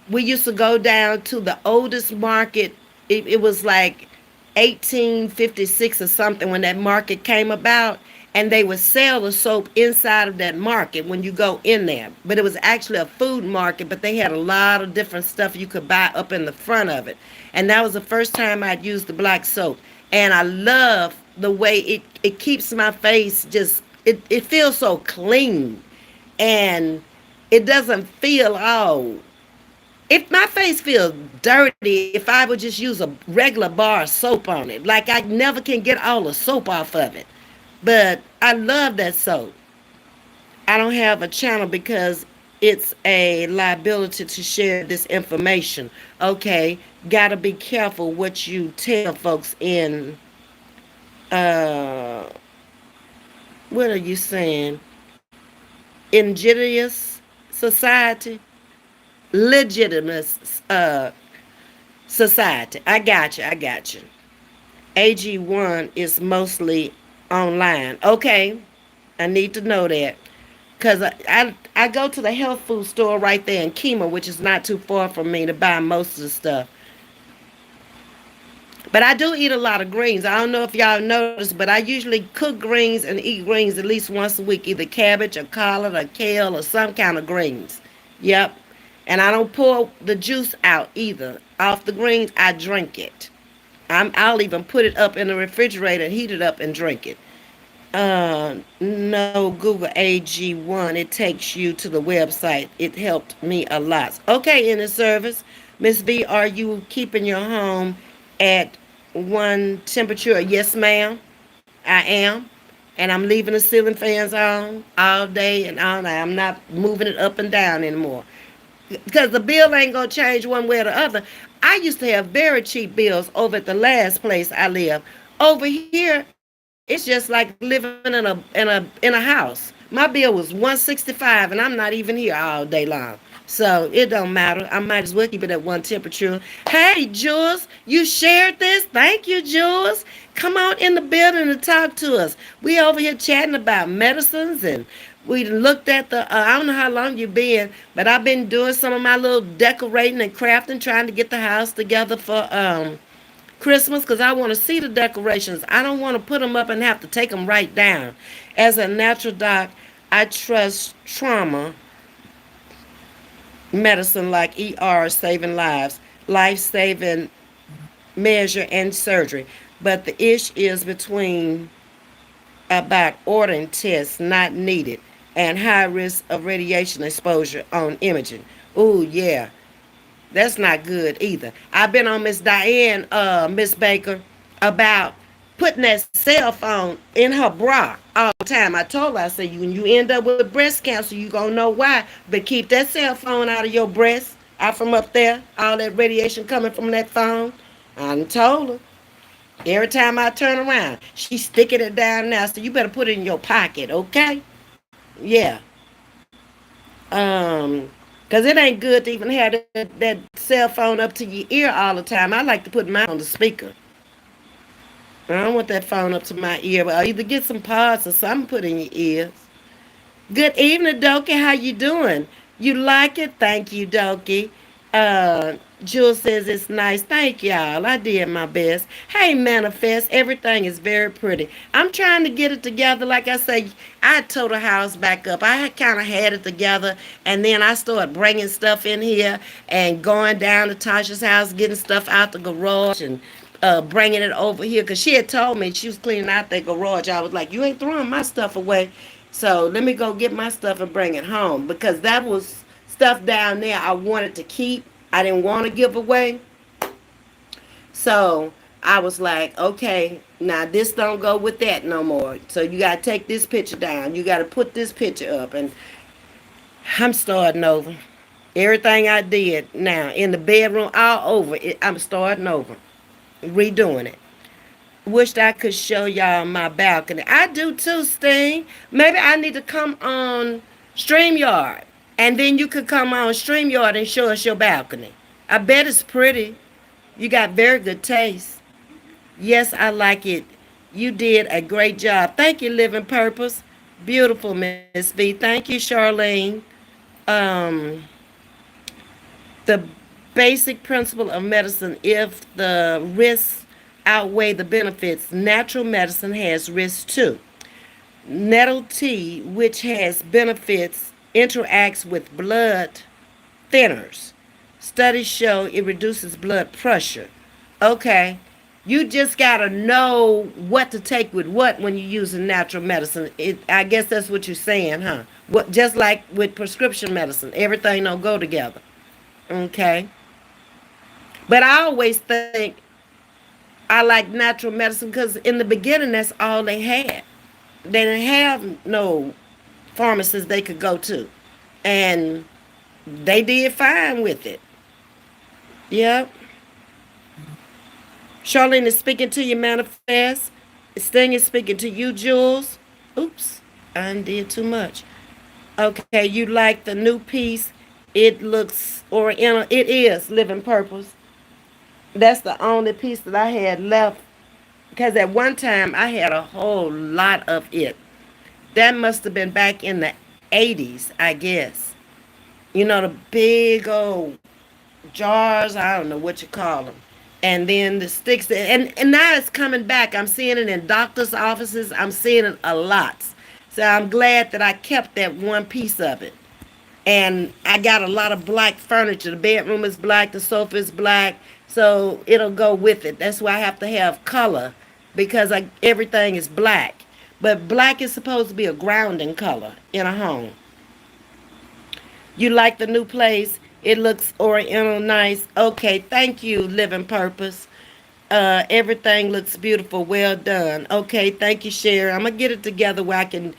we used to go down to the oldest market. It was like 1856 or something when that market came about, and they would sell the soap inside of that market when you go in there. But it was actually a food market, but they had a lot of different stuff you could buy up in the front of it. And that was the first time I'd used the black soap. And I love the way it keeps my face just, it feels so clean. And it doesn't feel all, if my face feels dirty, if I would just use a regular bar of soap on it, like I never can get all the soap off of it. But I love that soap. I don't have a channel because it's a liability to share this information. Okay, gotta be careful what you tell folks in, uh, what are you saying? Injurious society? Legitimate society. I got you. I got you. AG1 is mostly online. Okay, I need to know that because I go to the health food store right there in Kima, which is not too far from me, to buy most of the stuff. But I do eat a lot of greens. I don't know if y'all noticed, but I usually cook greens and eat greens at least once a week, either cabbage or collard or kale or some kind of greens. Yep. And I don't pour the juice out either. Off the greens, I drink it. I'll even put it up in the refrigerator, heat it up, and drink it. No, Google AG1. It takes you to the website. It helped me a lot. Okay, in the service. Ms. V, are you keeping your home at one temperature? Yes, ma'am. I am. And I'm leaving the ceiling fans on all day and all night. I'm not moving it up and down anymore. Because the bill ain't going to change one way or the other. I used to have very cheap bills over at the last place I lived. Over here, it's just like living in a house. My bill was 165, and I'm not even here all day long. So it don't matter. I might as well keep it at one temperature. Hey, Jules, you shared this? Thank you, Jules. Come on in the building and talk to us. We over here chatting about medicines, and we looked at the, I don't know how long you've been, but I've been doing some of my little decorating and crafting, trying to get the house together for Christmas, because I want to see the decorations. I don't want to put them up and have to take them right down. As a natural doc, I trust trauma medicine like ER saving lives, life saving measure, and surgery. But the issue is between about ordering tests not needed and high risk of radiation exposure on imaging. Ooh, yeah. That's not good either. I've been on Miss Diane, Miss Baker, about putting that cell phone in her bra all the time. I told her, I said, when you end up with breast cancer, you gonna know why. But keep that cell phone out of your breast, out from up there. All that radiation coming from that phone. I done told her. Every time I turn around, she's sticking it down now. So you better put it in your pocket, okay? Yeah. Cause it ain't good to even have that cell phone up to your ear all the time. I like to put mine on the speaker. I don't want that phone up to my ear, but I'll either get some pods or something put in your ears. Good evening, Dokie. How you doing? You like it? Thank you, Dokie. Uh, Jules says it's nice. Thank y'all. I did my best. Hey, Manifest. Everything is very pretty. I'm trying to get it together. Like I say, I tore the house back up. I kind of had it together, and then I started bringing stuff in here and going down to Tasha's house, getting stuff out the garage and bringing it over here because she had told me she was cleaning out that garage. I was like, you ain't throwing my stuff away. So let me go get my stuff and bring it home because that was stuff down there I wanted to keep. I didn't want to give away. So I was like, okay, now this don't go with that no more. So you got to take this picture down. You got to put this picture up. And I'm starting over. Everything I did now in the bedroom, all over it, I'm starting over, redoing it. Wished I could show y'all my balcony. I do too, Sting. Maybe I need to come on StreamYard. And then you could come on StreamYard and show us your balcony. I bet it's pretty. You got very good taste. Yes, I like it. You did a great job. Thank you, Living Purpose. Beautiful, Ms. V. Thank you, Charlene. Um, the basic principle of medicine, if the risks outweigh the benefits, natural medicine has risks too. Nettle tea, which has benefits, interacts with blood thinners. Studies show it reduces blood pressure. Okay, you just gotta know what to take with what when you're using natural medicine. I guess that's what you're saying, huh? What, just like with prescription medicine, everything don't go together. Okay, but I always think I like natural medicine because in the beginning that's all they had. They didn't have no pharmacists they could go to, and they did fine with it. Yep. Charlene is speaking to you, Manifest. Sting is speaking to you, Jules. Oops, I did too much. Okay, you like the new piece. It looks oriental. It is Living Purpose. That's the only piece that I had left because at one time I had a whole lot of it. That must have been back in the 80s, I guess. You know, the big old jars, I don't know what you call them. And then the sticks, and now it's coming back. I'm seeing it in doctor's offices. I'm seeing it a lot. So I'm glad that I kept that one piece of it. And I got a lot of black furniture. The bedroom is black, the sofa is black, so it'll go with it. That's why I have to have color because everything is black. But black is supposed to be a grounding color in a home. You like the new place? It looks oriental nice. Okay, thank you, Living Purpose. Everything looks beautiful. Well done. Okay, thank you, Sherry. I'm gonna get it together where I can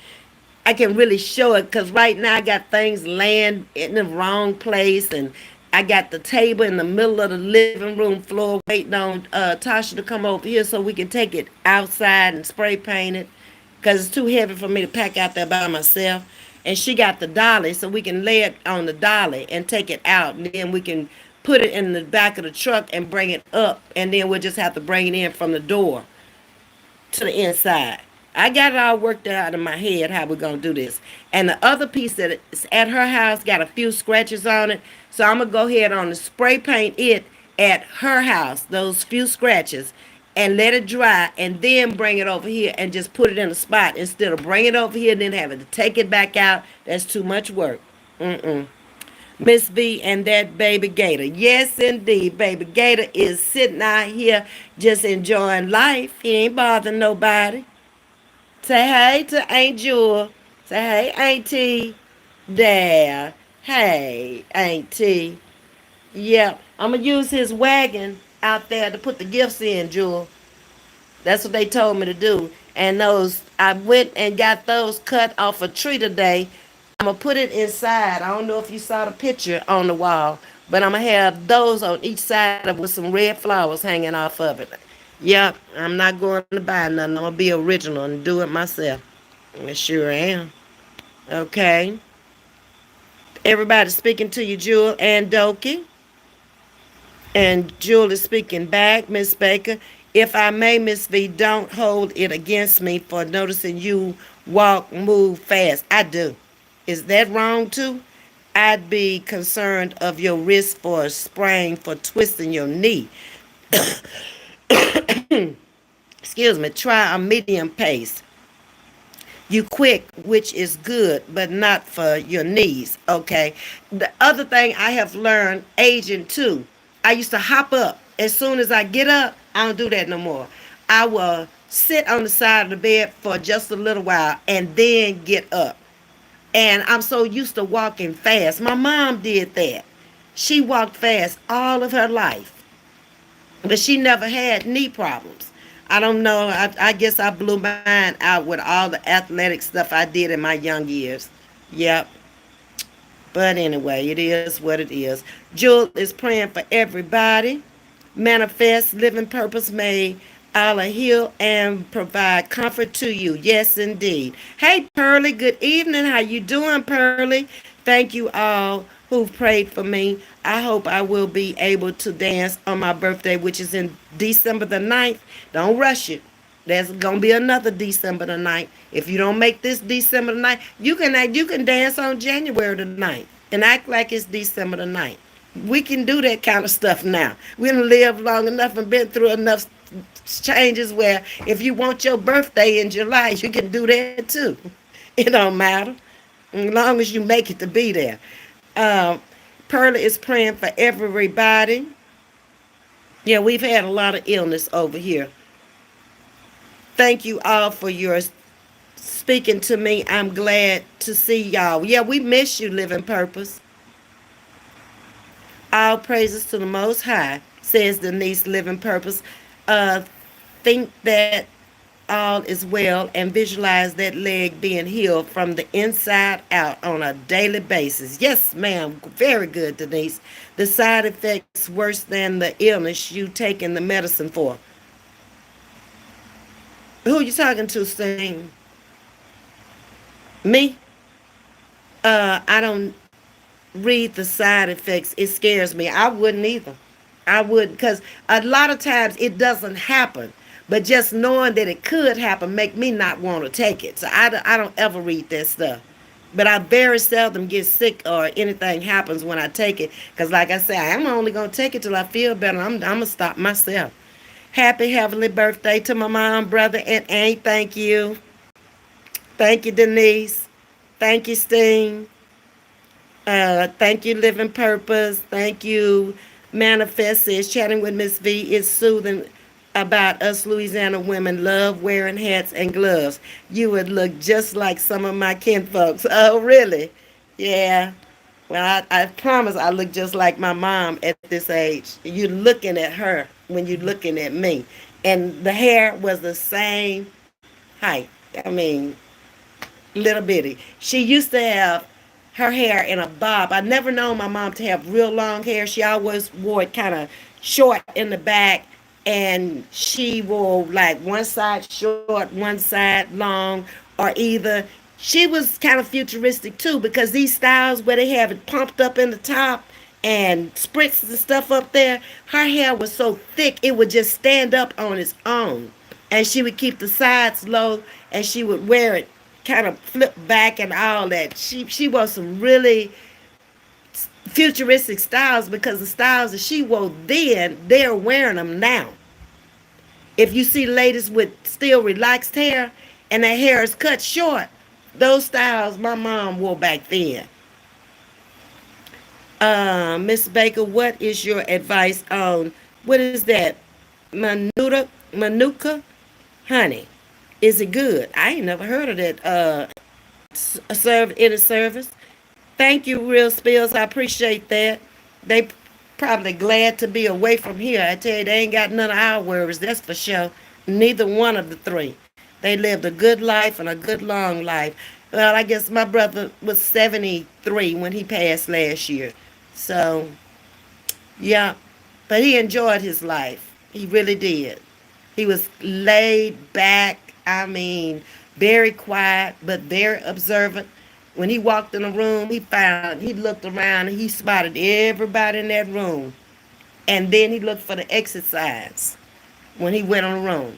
really show it because right now I got things laying in the wrong place and I got the table in the middle of the living room floor waiting on Tasha to come over here so we can take it outside and spray paint it. because it's too heavy for me to pack out there by myself. And she got the dolly, so we can lay it on the dolly and take it out, and then we can put it in the back of the truck and bring it up, and then we'll just have to bring it in from the door to the inside. I got it all worked out in my head how we're gonna do this. And the other piece that is at her house got a few scratches on it. So I'm gonna go ahead on and spray paint it at her house, those few scratches, and let it dry and then bring it over here and just put it in a spot instead of bring it over here and then having to take it back out. That's too much work. Mm-mm. Miss V and that baby Gator. Yes, indeed. Baby Gator is sitting out here just enjoying life. He ain't bothering nobody. Say hey to Aunt Jewel. Say hey, Auntie. There. Hey, Auntie. Yeah, I'm going to use his wagon out there to put the gifts in, Jewel. That's what they told me to do. And those, I went and got those cut off a tree today. I'm going to put it inside. I don't know if you saw the picture on the wall, but I'm going to have those on each side of with some red flowers hanging off of it. Yep, I'm not going to buy nothing. I'm going to be original and do it myself. I sure am. Okay. Everybody speaking to you, Jewel and Doki. And Jewel is speaking back, Miss Baker. If I may, Miss V, don't hold it against me for noticing you walk, move fast. I do. Is that wrong too? I'd be concerned of your risk for a sprain for twisting your knee. Excuse me. Try a medium pace. You quick, which is good, but not for your knees. Okay. The other thing I have learned aging too, I used to hop up. As soon as I get up, I don't do that no more. I will sit on the side of the bed for just a little while and then get up. And I'm so used to walking fast. My mom did that. She walked fast all of her life, but she never had knee problems. I don't know. I guess I blew mine out with all the athletic stuff I did in my young years. Yep. But anyway, it is what it is. Jewel is praying for everybody. Manifest living purpose may Allah heal and provide comfort to you. Yes, indeed. Hey, Pearlie. Good evening. How you doing, Pearlie? Thank you all who've prayed for me. I hope I will be able to dance on my birthday, which is in December the 9th. Don't rush it. There's gonna be another December the 9th. If you don't make this December the 9th, you can dance on January the 9th and act like it's December the 9th. We can do that kind of stuff now. We done lived long enough and been through enough changes where if you want your birthday in July, you can do that too. It don't matter as long as you make it to be there. Um, Pearlie is praying for everybody. Yeah, we've had a lot of illness over here. Thank you all for your speaking to me. I'm glad to see y'all. Yeah, we miss you, Living Purpose. All praises to the Most High, says Denise Living Purpose. Think that all is well and visualize that leg being healed from the inside out on a daily basis. Yes, ma'am. Very good, Denise. The side effects worse than the illness you taking the medicine for. Who you talking to, Sting? Me? I don't read the side effects. It scares me. I wouldn't either. I would because a lot of times it doesn't happen. But just knowing that it could happen make me not want to take it. So I don't ever read that stuff. But I very seldom get sick or anything happens when I take it. Because like I say, I'm only going to take it till I feel better. I'm going to stop myself. Happy heavenly birthday to my mom, brother, and aunt. Thank you. Thank you, Denise. Thank you, Sting. Thank you, Living Purpose. Thank you, Manifest says chatting with Ms. V is soothing about us Louisiana women love wearing hats and gloves. You would look just like some of my kinfolks. Oh, really? Yeah. Well, I promise I look just like my mom at this age. You're looking at her when you're looking at me. And the hair was the same height. I mean, little bitty. She used to have her hair in a bob. I never known my mom to have real long hair. She always wore it kind of short in the back and she wore like one side short, one side long, or either. She was kind of futuristic too, because these styles where they have it pumped up in the top and spritz and stuff up there, her hair was so thick it would just stand up on its own. And she would keep the sides low, and she would wear it kind of flip back and all that. She wore some really futuristic styles, because the styles that she wore then, they're wearing them now. If you see ladies with still relaxed hair and their hair is cut short, those styles my mom wore back then. Miss Baker, what is your advice on, what is that? Manuka honey. Is it good? I ain't never heard of that. Serve in a service. Thank you, Real Spills. I appreciate that. They probably glad to be away from here. I tell you, they ain't got none of our worries, that's for sure. Neither one of the three. They lived a good life and a good long life. Well, I guess my brother was 73 when he passed last year. So, yeah. But he enjoyed his life. He really did. He was laid back, I mean, very quiet, but very observant. When he walked in a room, he looked around and he spotted everybody in that room. And then he looked for the exit signs when he went on the room.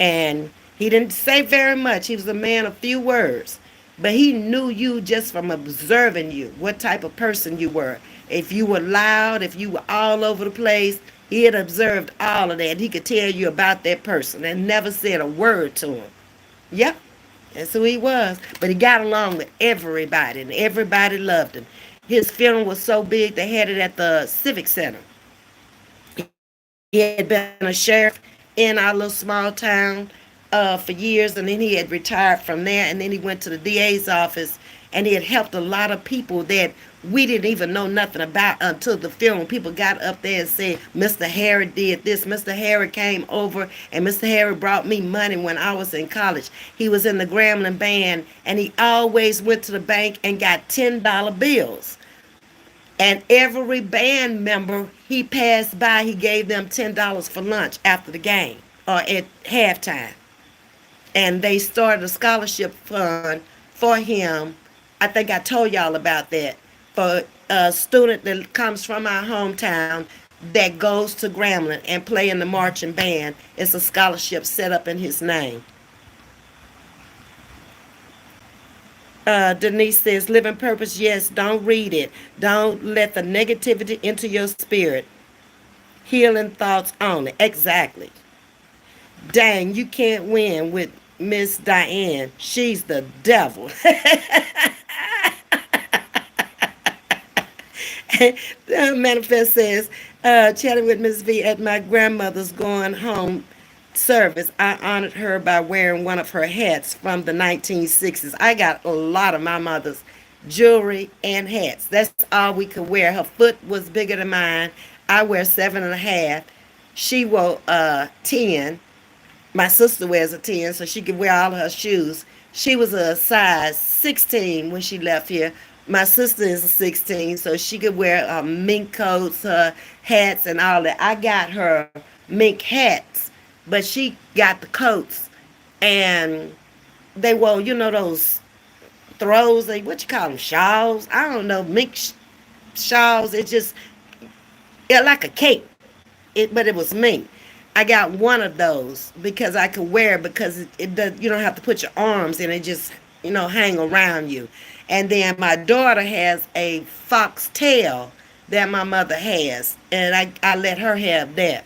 And he didn't say very much. He was a man of few words. But he knew you just from observing you, what type of person you were. If you were loud, if you were all over the place, he had observed all of that. He could tell you about that person and never said a word to him. Yep, that's who he was. But he got along with everybody, and everybody loved him. His funeral was so big, they had it at the Civic Center. He had been a sheriff in our little small town for years, and then he had retired from there, and then he went to the DA's office, and he had helped a lot of people that we didn't even know nothing about until the funeral. People got up there and said, Mr. Harry did this, Mr. Harry came over, and Mr. Harry brought me money when I was in college. He was in the Grambling band, and he always went to the bank and got $10 bills. And every band member he passed by, he gave them $10 for lunch after the game or at halftime. And they started a scholarship fund for him. I think I told y'all about that. For a student that comes from our hometown that goes to Grambling and play in the marching band. It's a scholarship set up in his name. Denise says, living purpose, yes, don't read it. Don't let the negativity into your spirit. Healing thoughts only. Exactly. Dang, you can't win with Miss Diane. She's the devil. Manifest says, chatting with Ms.V at my grandmother's going home service. I honored her by wearing one of her hats from the 1960s. I got a lot of my mother's jewelry and hats. That's all we could wear. Her foot was bigger than mine. I wear 7.5. She wore 10. My sister wears a 10, so she could wear all of her shoes. She was a size 16 when she left here. My sister is a 16, so she could wear mink coats, her hats, and all that. I got her mink hats, but she got the coats. And they wore, those throws, what you call them, shawls? I don't know, mink shawls. It just, like a cape, but it was mink. I got one of those because I could wear it because it does, you don't have to put your arms in it, just, hang around you. And then my daughter has a fox tail that my mother has, and I let her have that.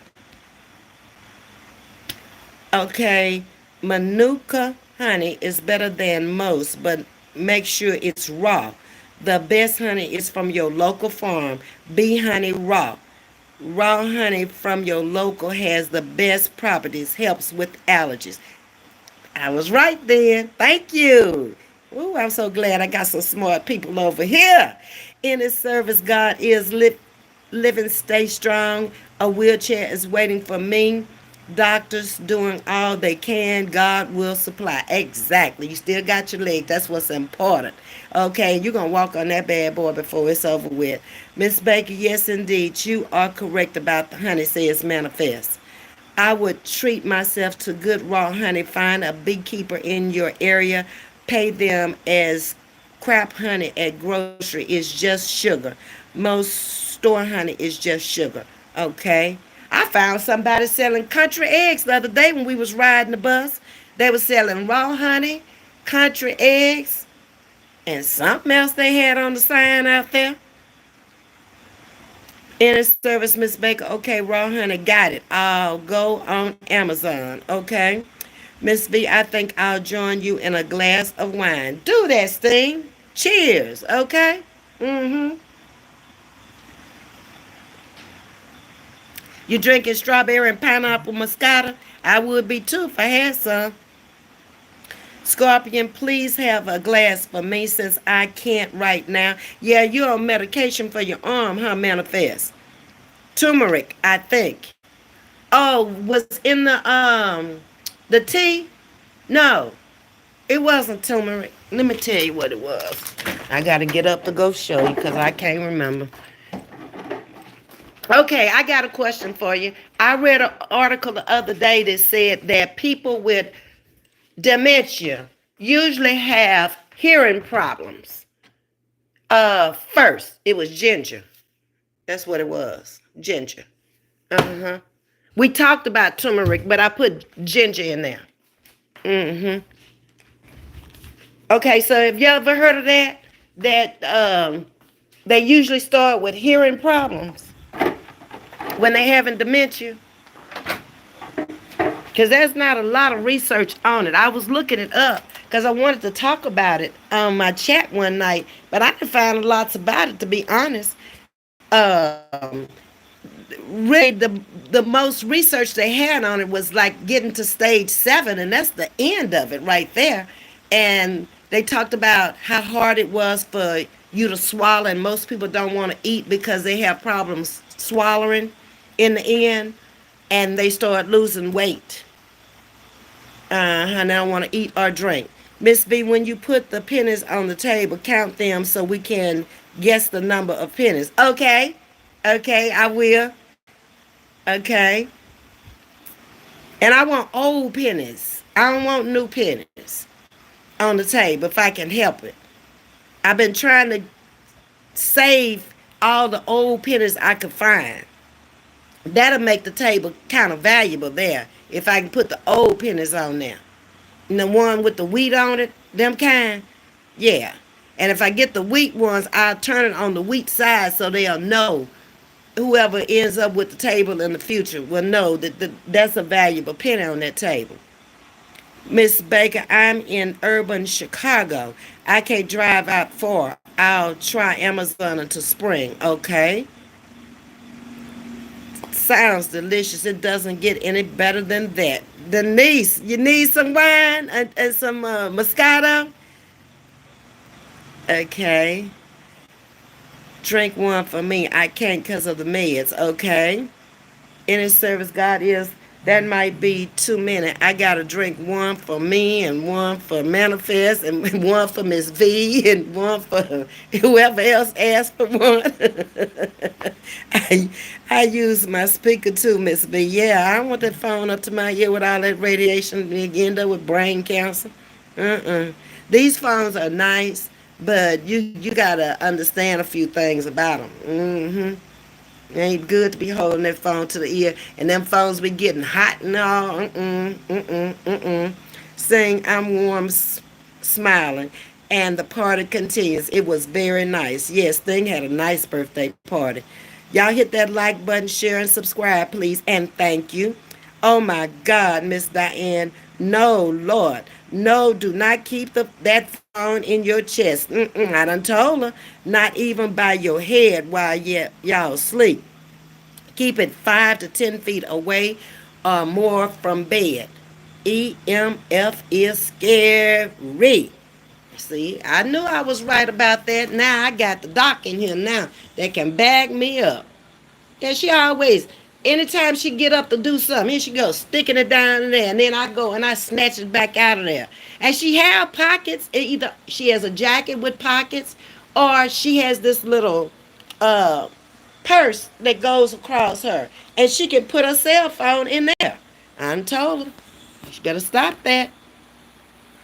Okay, Manuka honey is better than most, but make sure it's raw. The best honey is from your local farm. Bee honey raw. Raw honey from your local has the best properties, helps with allergies. I was right then. Thank you. Ooh, I'm so glad I got some smart people over here. In His service, God is living, stay strong. A wheelchair is waiting for me. Doctors doing all they can. God will supply. Exactly. You still got your leg. That's what's important. Okay, you're going to walk on that bad boy before it's over with. Miss Baker, yes, indeed. You are correct about the honey, says manifest. I would treat myself to good raw honey. Find a beekeeper in your area. Pay them as crap honey at grocery is just sugar. Most store honey is just sugar. Okay. I found somebody selling country eggs the other day when we was riding the bus. They were selling raw honey, country eggs, and something else they had on the sign out there. In a service, Miss Baker. Okay, raw honey, got it. I'll go on Amazon. Okay. Miss V, I think I'll join you in a glass of wine. Do that thing. Cheers. Okay. Mm-hmm. You drinking strawberry and pineapple moscato? I would be too if I had some. Scorpion, please have a glass for me since I can't right now. Yeah, you're on medication for your arm, huh, Manifest? Turmeric, I think. Oh, was in the tea? No, it wasn't turmeric. Let me tell you what it was. I gotta get up to go show you because I can't remember. Okay, I got a question for you. I read an article the other day that said that people with dementia usually have hearing problems. First, it was ginger. That's what it was. Ginger. Uh-huh. We talked about turmeric, but I put ginger in there. Mm-hmm. Okay, so have you ever heard of that? That they usually start with hearing problems when they having dementia. Because there's not a lot of research on it. I was looking it up because I wanted to talk about it on my chat one night, but I didn't find lots about it, to be honest. Um, really, the most research they had on it was like getting to stage 7, and that's the end of it right there. And they talked about how hard it was for you to swallow, and most people don't want to eat because they have problems swallowing in the end, and they start losing weight. And I don't want to eat or drink. Miss V, when you put the pennies on the table, count them so we can guess the number of pennies. Okay. Okay, I will. Okay. And I want old pennies. I don't want new pennies on the table if I can help it. I've been trying to save all the old pennies I could find. That'll make the table kind of valuable there if I can put the old pennies on there. And the one with the wheat on it, them kind, yeah. And if I get the wheat ones, I'll turn it on the wheat side so they'll know. Whoever ends up with the table in the future will know that that's a valuable penny on that table. Miss Baker, I'm in urban Chicago. I can't drive out far. I'll try Amazon until spring, okay? Sounds delicious. It doesn't get any better than that. Denise, you need some wine and some Moscato? Okay. Drink one for me. I can't because of the meds, okay? Any service God is, that might be too many. I gotta drink one for me and one for Manifest and one for Ms.V and one for whoever else asked for one. I, I use my speaker too, Ms.V. Yeah, I don't want that phone up to my ear with all that radiation. You end up with brain cancer. Uh-uh. These phones are nice, but you gotta understand a few things about them. It ain't good to be holding that phone to the ear, and them phones be getting hot and all. Saying I'm warm, smiling, and the party continues. It was very nice. Yes, Thing had a nice birthday party. Y'all hit that like button, share, and subscribe, please, and thank you. Oh my God, Miss Diane. No, Lord. No, do not keep that phone in your chest. I done told her, not even by your head while y'all sleep. Keep it 5 to 10 feet away or more from bed. EMF is scary. See, I knew I was right about that. Now I got the doc in here now that can back me up. Yeah, she always, anytime she get up to do something, here she goes, sticking it down in there. And then I go and I snatch it back out of there. And she have pockets. Either she has a jacket with pockets or she has this little uh, purse that goes across her. And she can put her cell phone in there. I done told her, you better stop that.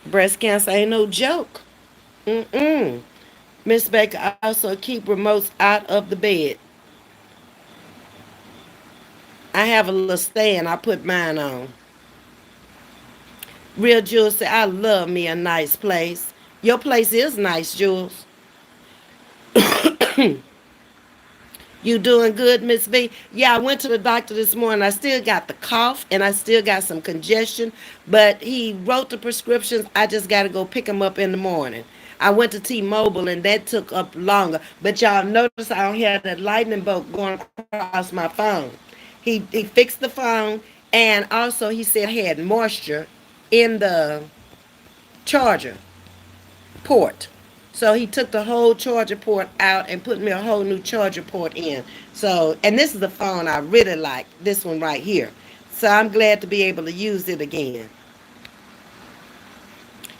Breast cancer ain't no joke. Mm-mm. Miss Baker also keep remotes out of the bed. I have a little stand I put mine on. Real Jules said, I love me a nice place. Your place is nice, Jules. You doing good, Miss V? Yeah, I went to the doctor this morning. I still got the cough and I still got some congestion, but he wrote the prescriptions. I just got to go pick them up in the morning. I went to T-Mobile and that took up longer. But y'all notice I don't have that lightning bolt going across my phone. He fixed the phone, and also he said I had moisture in the charger port. So he took the whole charger port out and put me a whole new charger port in. So, and this is the phone I really like, this one right here. So I'm glad to be able to use it again.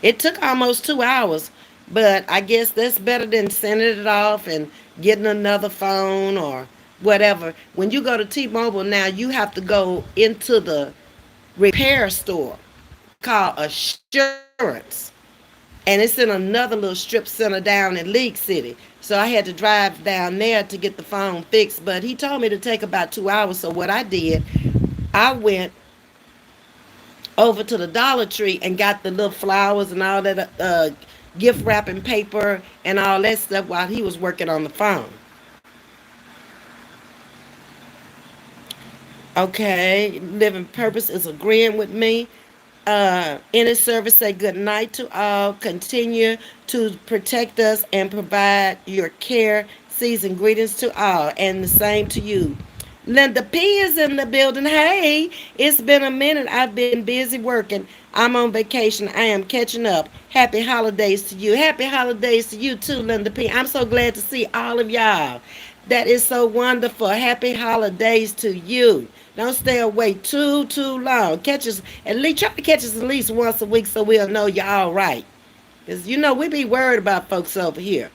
It took almost 2 hours, but I guess that's better than sending it off and getting another phone or whatever. When you go to T-Mobile now, you have to go into the repair store called Assurance, and it's in another little strip center down in League City. So I had to drive down there to get the phone fixed, but he told me to take about 2 hours. So what I did, I went over to the Dollar Tree and got the little flowers and all that gift wrapping paper and all that stuff while he was working on the phone. Okay, living purpose is agreeing with me. In his service, say good night to all. Continue to protect us and provide your care. Season greetings to all, and the same to you. Linda P is in the building. Hey, it's been a minute. I've been busy working. I'm on vacation. I am catching up. Happy holidays to you. Happy holidays to you too, Linda P. I'm so glad to see all of y'all. That is so wonderful. Happy holidays to you. Don't stay away too long. Catch us at least try to catch us at least once a week so we'll know you're all right. Because you know we be worried about folks over here.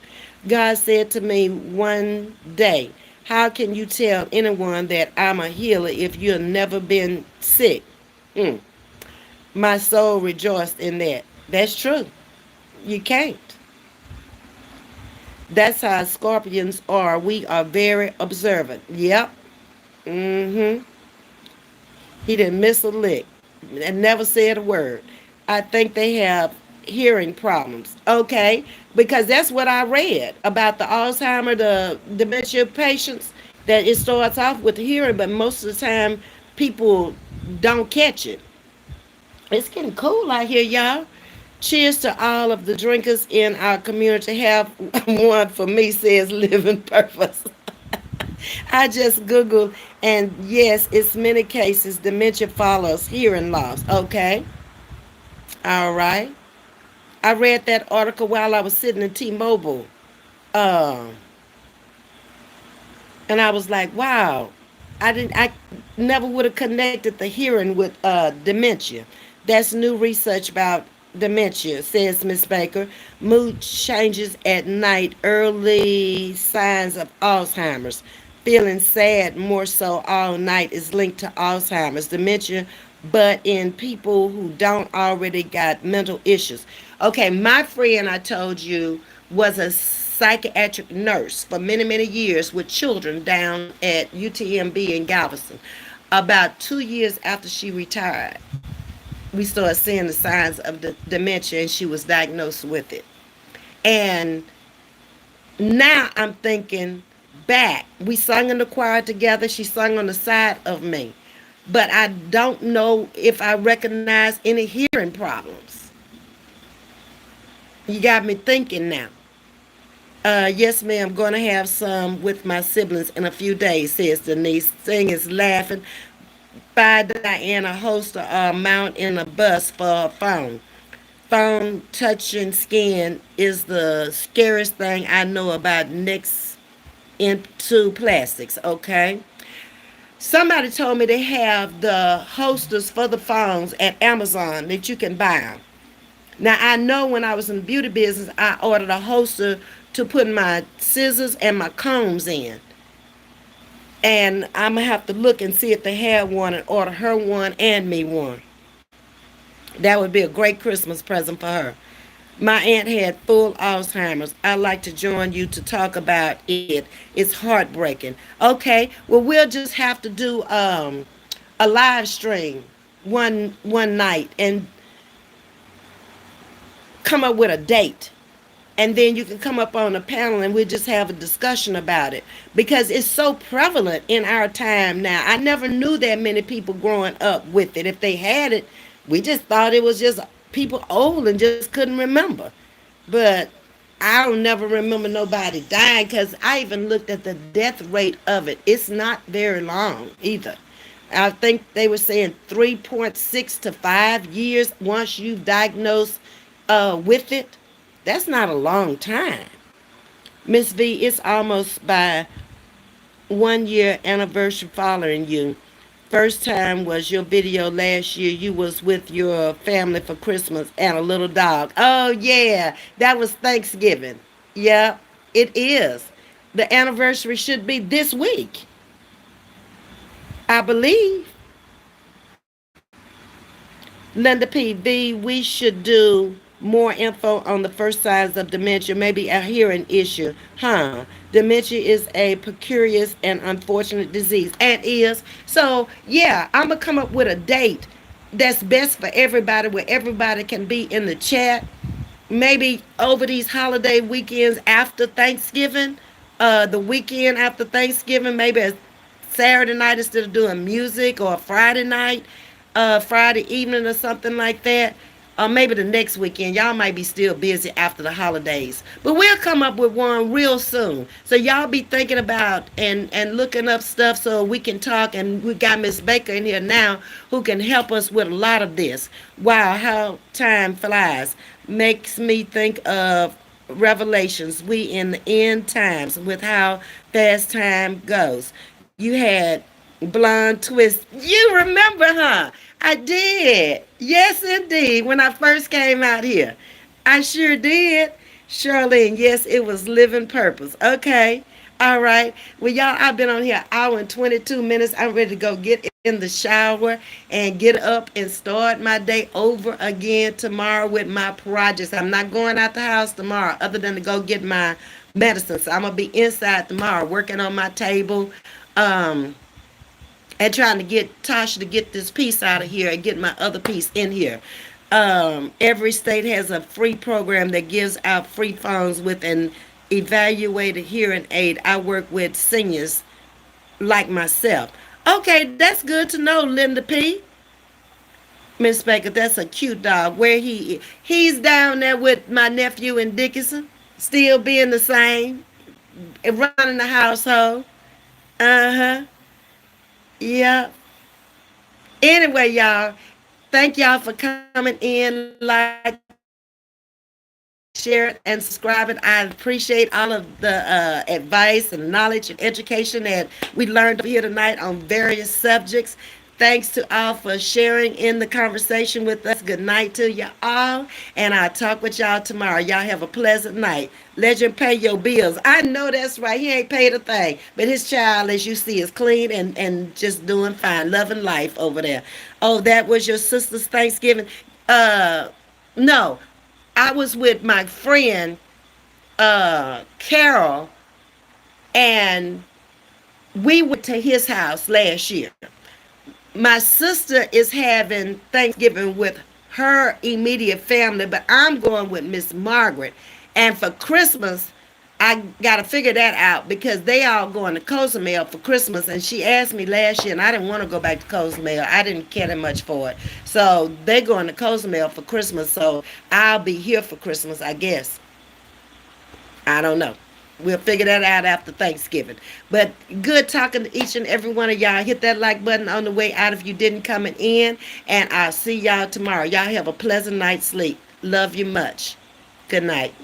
God said to me one day, how can you tell anyone that I'm a healer if you've never been sick? Mm. My soul rejoiced in that. That's true. You can't. That's how scorpions are. We are very observant. Yep. Mm-hmm. He didn't miss a lick and never said a word. I think they have hearing problems. Okay, because that's what I read about the Alzheimer, the dementia patients, that it starts off with the hearing, but most of the time people don't catch it. It's getting cool out here, y'all. Cheers to all of the drinkers in our community. Have one for me, says Living Purpose. I just Googled, and yes, it's many cases dementia follows hearing loss. Okay, all right. I read that article while I was sitting in T-Mobile, um, and I was like, wow, I never would have connected the hearing with dementia. That's new research about dementia, says Miss Baker. Mood changes at night, early signs of Alzheimer's. Feeling sad more so all night is linked to Alzheimer's, dementia, but in people who don't already got mental issues. Okay, my friend I told you was a psychiatric nurse for many years with children down at UTMB in Galveston. About 2 years after she retired, we started seeing the signs of the dementia and she was diagnosed with it. And now I'm thinking back. We sung in the choir together. She sung on the side of me. But I don't know if I recognize any hearing problems. You got me thinking now. Yes, ma'am, going to have some with my siblings in a few days, says Denise. Sing is laughing. By Diana, host a mount in a bus for a phone. Phone touching skin is the scariest thing I know about next into plastics, okay? Somebody told me they have the holsters for the phones at Amazon that you can buy them. Now, I know when I was in the beauty business, I ordered a holster to put my scissors and my combs in. And I'm gonna have to look and see if they had one and order her one and me one. That would be a great Christmas present for her. My aunt had full Alzheimer's. I'd like to join you to talk about it. It's heartbreaking. Okay, well we'll just have to do a live stream one night and come up with a date, and then you can come up on a panel and we'll just have a discussion about it, because it's so prevalent in our time now. I never knew that many people growing up with it. If they had it, we just thought it was just people old and just couldn't remember. But I don't never remember nobody dying, because I even looked at the death rate of it. It's not very long either. I think they were saying 3.6 to 5 years once you diagnose with it. That's not a long time. Miss V, it's almost by 1 year anniversary following you. First time was your video last year. You was with your family for Christmas and a little dog. Oh yeah, that was Thanksgiving. Yeah, it is. The anniversary should be this week, I believe. Linda P.V., we should do more info on the first signs of dementia, maybe a hearing issue. Huh. Dementia is a precarious and unfortunate disease. And is. So, yeah, I'm going to come up with a date that's best for everybody, where everybody can be in the chat. Maybe over these holiday weekends after Thanksgiving, the weekend after Thanksgiving, maybe a Saturday night instead of doing music, or a Friday night, Friday evening or something like that. Or maybe the next weekend. Y'all might be still busy after the holidays. But we'll come up with one real soon. So y'all be thinking about and looking up stuff so we can talk. And we got Miss Baker in here now who can help us with a lot of this. Wow, how time flies. Makes me think of Revelations. We in the end times with how fast time goes. You had blonde twist. You remember, huh? I did. Yes, indeed. When I first came out here, I sure did. Charlene, yes, it was living purpose. Okay. All right. Well, y'all, I've been on here an hour and 22 minutes. I'm ready to go get in the shower and get up and start my day over again tomorrow with my projects. I'm not going out the house tomorrow other than to go get my medicine. So I'm going to be inside tomorrow working on my table. And trying to get Tasha to get this piece out of here and get my other piece in here. Every state has a free program that gives out free phones with an evaluated hearing aid. I work with seniors like myself. Okay, that's good to know, Linda P. Miss Baker, that's a cute dog. Where he's down there with my nephew in Dickinson, still being the same, running the household. Uh-huh. Yeah. Anyway, y'all, thank y'all for coming in. Like, share it, and subscribe it. I appreciate all of the advice and knowledge and education that we learned over here tonight on various subjects. Thanks to all for sharing in the conversation with us. Good night to you all, and I'll talk with y'all tomorrow. Y'all have a pleasant night. Legend, pay your bills. I know that's right. He ain't paid a thing, but his child, as you see, is clean and just doing fine, loving life over there. Oh, that was your sister's Thanksgiving? No, I was with my friend Carol, and we went to his house last year. My sister is having Thanksgiving with her immediate family, but I'm going with Miss Margaret. And for Christmas, I got to figure that out because they all going to Cozumel for Christmas. And she asked me last year, and I didn't want to go back to Cozumel. I didn't care that much for it. So they're going to Cozumel for Christmas. So I'll be here for Christmas, I guess. I don't know. We'll figure that out after Thanksgiving. But good talking to each and every one of y'all. Hit that like button on the way out if you didn't coming in. And I'll see y'all tomorrow. Y'all have a pleasant night's sleep. Love you much. Good night.